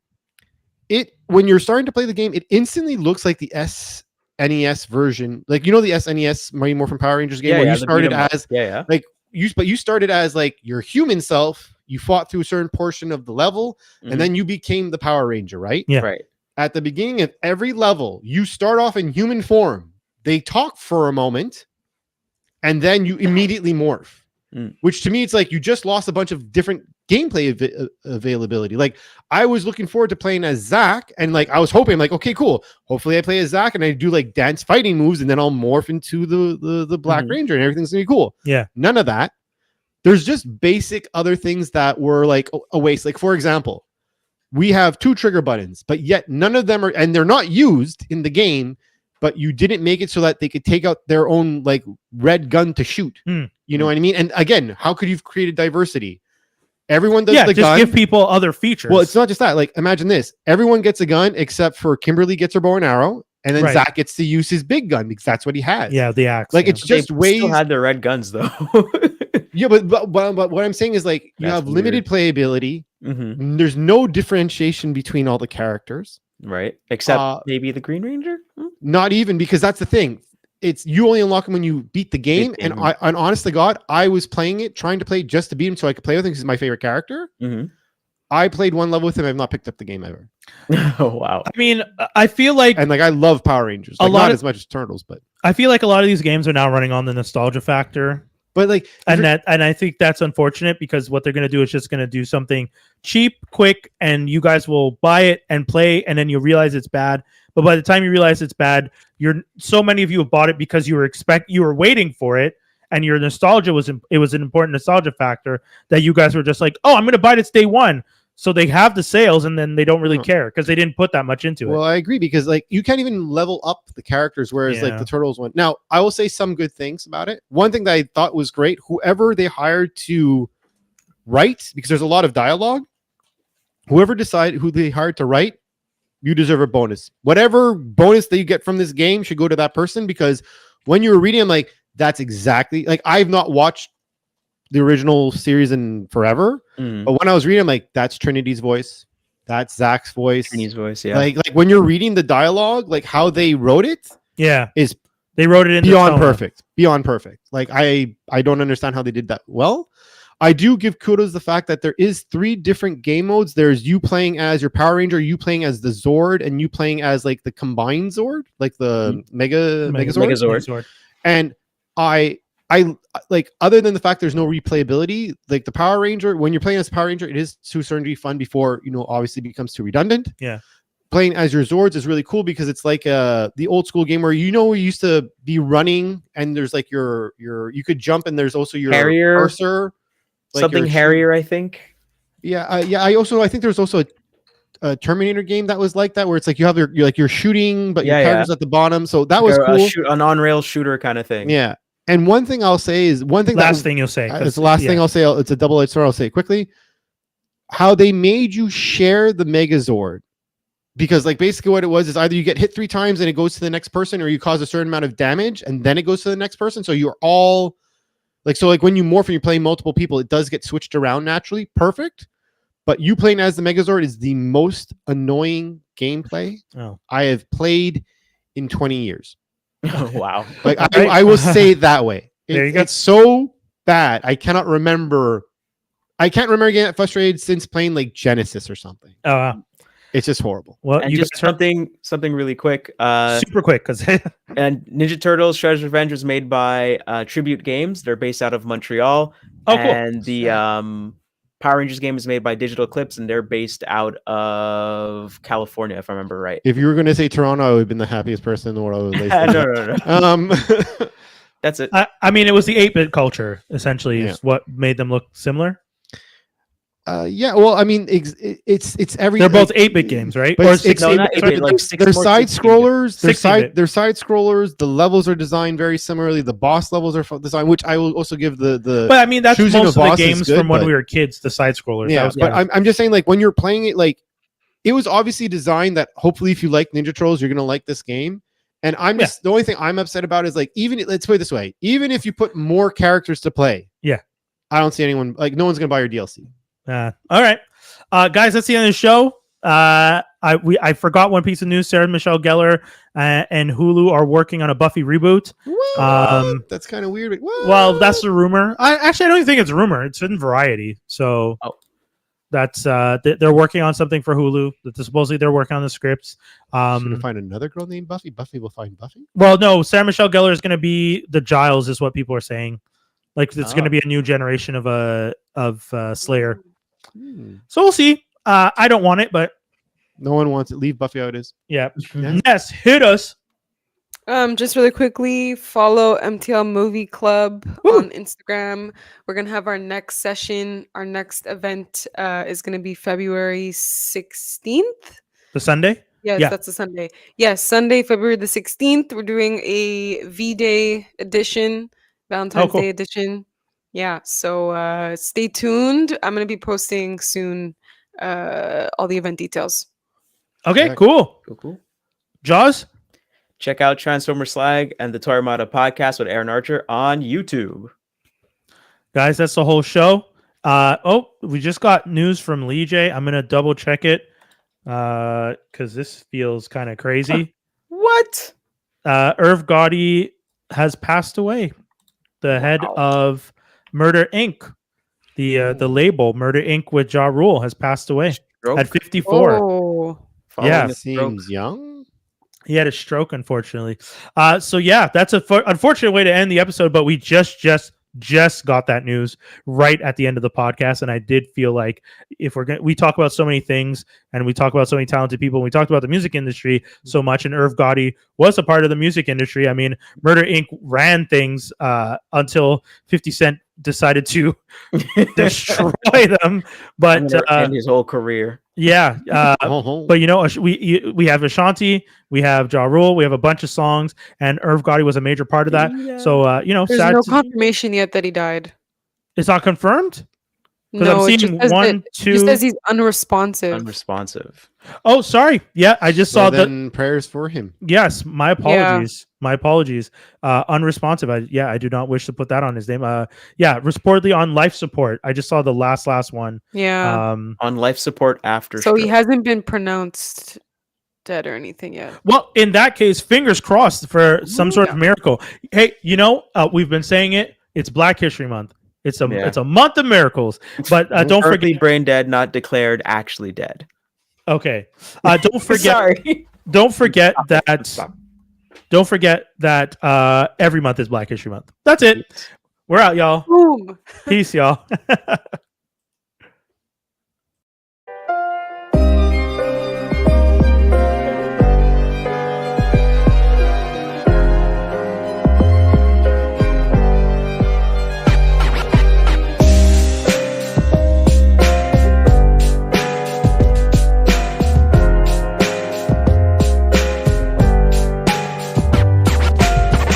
when you're starting to play the game, it instantly looks like the SNES version, like the SNES Mighty Morphin Power Rangers game, where you started as like you started as like your human self. You fought through a certain portion of the level, and then you became the Power Ranger, right? Yeah. Right. At the beginning of every level, you start off in human form. They talk for a moment, and then you immediately morph. Which to me, it's like you just lost a bunch of different gameplay availability. Like I was looking forward to playing as Zack, and like I was hoping, like, okay, cool. Hopefully I play as Zack and I do like dance fighting moves, and then I'll morph into the Black Ranger and everything's gonna be cool. Yeah. None of that. There's just basic other things that were like a waste. Like for example, we have 2 trigger buttons, but yet none of them are, and they're not used in the game, but you didn't make it so that they could take out their own like red gun to shoot. You know what I mean? And again, how could you have created diversity? Everyone does the gun. Give people other features. Well, it's not just that. Like imagine this. Everyone gets a gun except for Kimberly gets her bow and arrow, and then Zack gets to use his big gun because that's what he has. Yeah, the axe. Like it's just ways. Still had their red guns though. Yeah, but what I'm saying is like you have limited playability. There's no differentiation between all the characters. Right. Except maybe the Green Ranger? Not even, because that's the thing. It's you only unlock him when you beat the game. And honest to God, I was playing it, trying to play just to beat him so I could play with him because he's my favorite character. I played one level with him. I've not picked up the game ever. Oh, wow. I mean, I feel like... And like, I love Power Rangers. Like, not as much as Turtles, but... I feel like a lot of these games are now running on the nostalgia factor. But like... And I think that's unfortunate because what they're going to do is just going to do something cheap, quick, and you guys will buy it and play, and then you realize it's bad. But by the time you realize it's bad, so many of you have bought it because you were waiting for it, and your nostalgia was an important nostalgia factor that you guys were just like, oh, I'm going to buy this day one. So they have the sales, and then they don't really care because they didn't put that much into it. Well, I agree, because like you can't even level up the characters, whereas like the Turtles one. Now, I will say some good things about it. One thing that I thought was great, whoever they hired to write, because there's a lot of dialogue, whoever decided who they hired to write, you deserve a bonus. Whatever bonus that you get from this game should go to that person, because when you were reading, I'm like, that's exactly, like, I've not watched the original series in forever, but when I was reading, I'm like, that's Trinity's voice, that's Zach's voice, Trinity's voice, yeah. Like when you're reading the dialogue, like how they wrote it, is they wrote it in beyond perfect. Like I don't understand how they did that well. I do give kudos the fact that there is 3 different game modes. There's you playing as your Power Ranger, you playing as the Zord, and you playing as like the combined Zord, like the Megazord. And I like, other than the fact there's no replayability, like the Power Ranger, when you're playing as Power Ranger, it is to a certain degree fun before, obviously becomes too redundant. Yeah. Playing as your Zords is really cool because it's like the old school game where we used to be running and there's like your you could jump, and there's also your cursor. Like something Harrier, I think. Yeah, I think there's also Terminator game that was like that, where it's like you have your shooting, but your character's at the bottom. So that was cool. An on-rail shooter kind of thing. Yeah. And one thing I'll say is last thing you'll say. It's the last thing I'll say. It's a double-edged sword. I'll say it quickly. How they made you share the Megazord. Because like basically what it was is either you get hit 3 times and it goes to the next person, or you cause a certain amount of damage and then it goes to the next person. So you're all like when you morph and you're playing multiple people, it does get switched around naturally. Perfect. But you playing as the Megazord is the most annoying gameplay I have played in 20 years. Oh, wow. Like I will say it that way. It's so bad. I can't remember getting that frustrated since playing like Genesis or something. It's just horrible. Well, and you just something really quick. Super quick, because and Ninja Turtles Shredder's Revenge was made by Tribute Games. They're based out of Montreal. Oh, cool. And the Power Rangers game is made by Digital Eclipse, and they're based out of California, if I remember right. If you were going to say Toronto, I would have been the happiest person in the world. No. That's it. I mean, it was the 8-bit culture, essentially, is what made them look similar. Yeah, well, I mean, it's everything. They're both 8-bit games, right? But they're side scrollers. They're side scrollers. The levels are designed very similarly. The boss levels are designed, which I will also give the. But I mean, that's most of the games from when we were kids. The side scrollers. Yeah, but I'm just saying, like when you're playing it, like it was obviously designed that hopefully, if you like Ninja Turtles, you're gonna like this game. And I'm just the only thing I'm upset about is like let's put it this way: even if you put more characters to play, I don't see anyone like no one's gonna buy your DLC. All right, guys, that's the end of the show. I forgot one piece of news. Sarah Michelle Gellar and Hulu are working on a Buffy reboot. That's kind of weird. Well, that's the rumor. I don't even think it's a rumor. It's in Variety. So that's they're working on something for Hulu. Supposedly they're working on the scripts. Should I find another girl named Buffy? Buffy will find Buffy. Well, no, Sarah Michelle Gellar is going to be the Giles, is what people are saying. Like it's going to be a new generation of Slayer. So we'll see. I don't want it, but no one wants it. Leave Buffy how it is. Yeah. Yes, hit us. Just really quickly, follow MTL Movie Club on Instagram. We're gonna have our next session. Our next event is gonna be February 16th. The Sunday? Yes, that's a Sunday. Yes, Sunday, February the 16th. We're doing a V-Day edition, Valentine's Day edition. Yeah, so stay tuned. I'm going to be posting soon all the event details. Okay, cool. Jaws? Check out Transformer Slag and the Toy Armada podcast with Aaron Archer on YouTube. Guys, that's the whole show. We just got news from Lee J. I'm going to double check it because this feels kind of crazy. What? Irv Gotti has passed away. The head of Murder Inc. The label Murder Inc. with Ja Rule has passed away at 54. Seems young. He had a stroke, unfortunately. So yeah, that's a unfortunate way to end the episode. But we just got that news right at the end of the podcast, and I did feel like if we talk about so many things, and we talk about so many talented people, and we talked about the music industry so much, and Irv Gotti was a part of the music industry. I mean, Murder Inc. ran things until 50 Cent decided to destroy them, but end his whole career. Yeah, but you know, we have Ashanti, we have Ja Rule, we have a bunch of songs, and Irv Gotti was a major part of that. Yeah. So you know, there's no confirmation yet that he died. It's not confirmed. No, it just says he's unresponsive. Oh, sorry. Yeah, I just saw that. Prayers for him. Yes, my apologies. My apologies. Unresponsive. I do not wish to put that on his name. Reportedly on life support. I just saw the last one. Yeah. On life support after. So he hasn't been pronounced dead or anything yet. Well, in that case, fingers crossed for some sort of miracle. Hey, you know, we've been saying it. It's Black History Month. It's a month of miracles, but don't forget, brain dead, not declared actually dead. Okay, don't forget. Don't forget that. Don't forget that every month is Black History Month. That's it. We're out, y'all. Boom. Peace, y'all.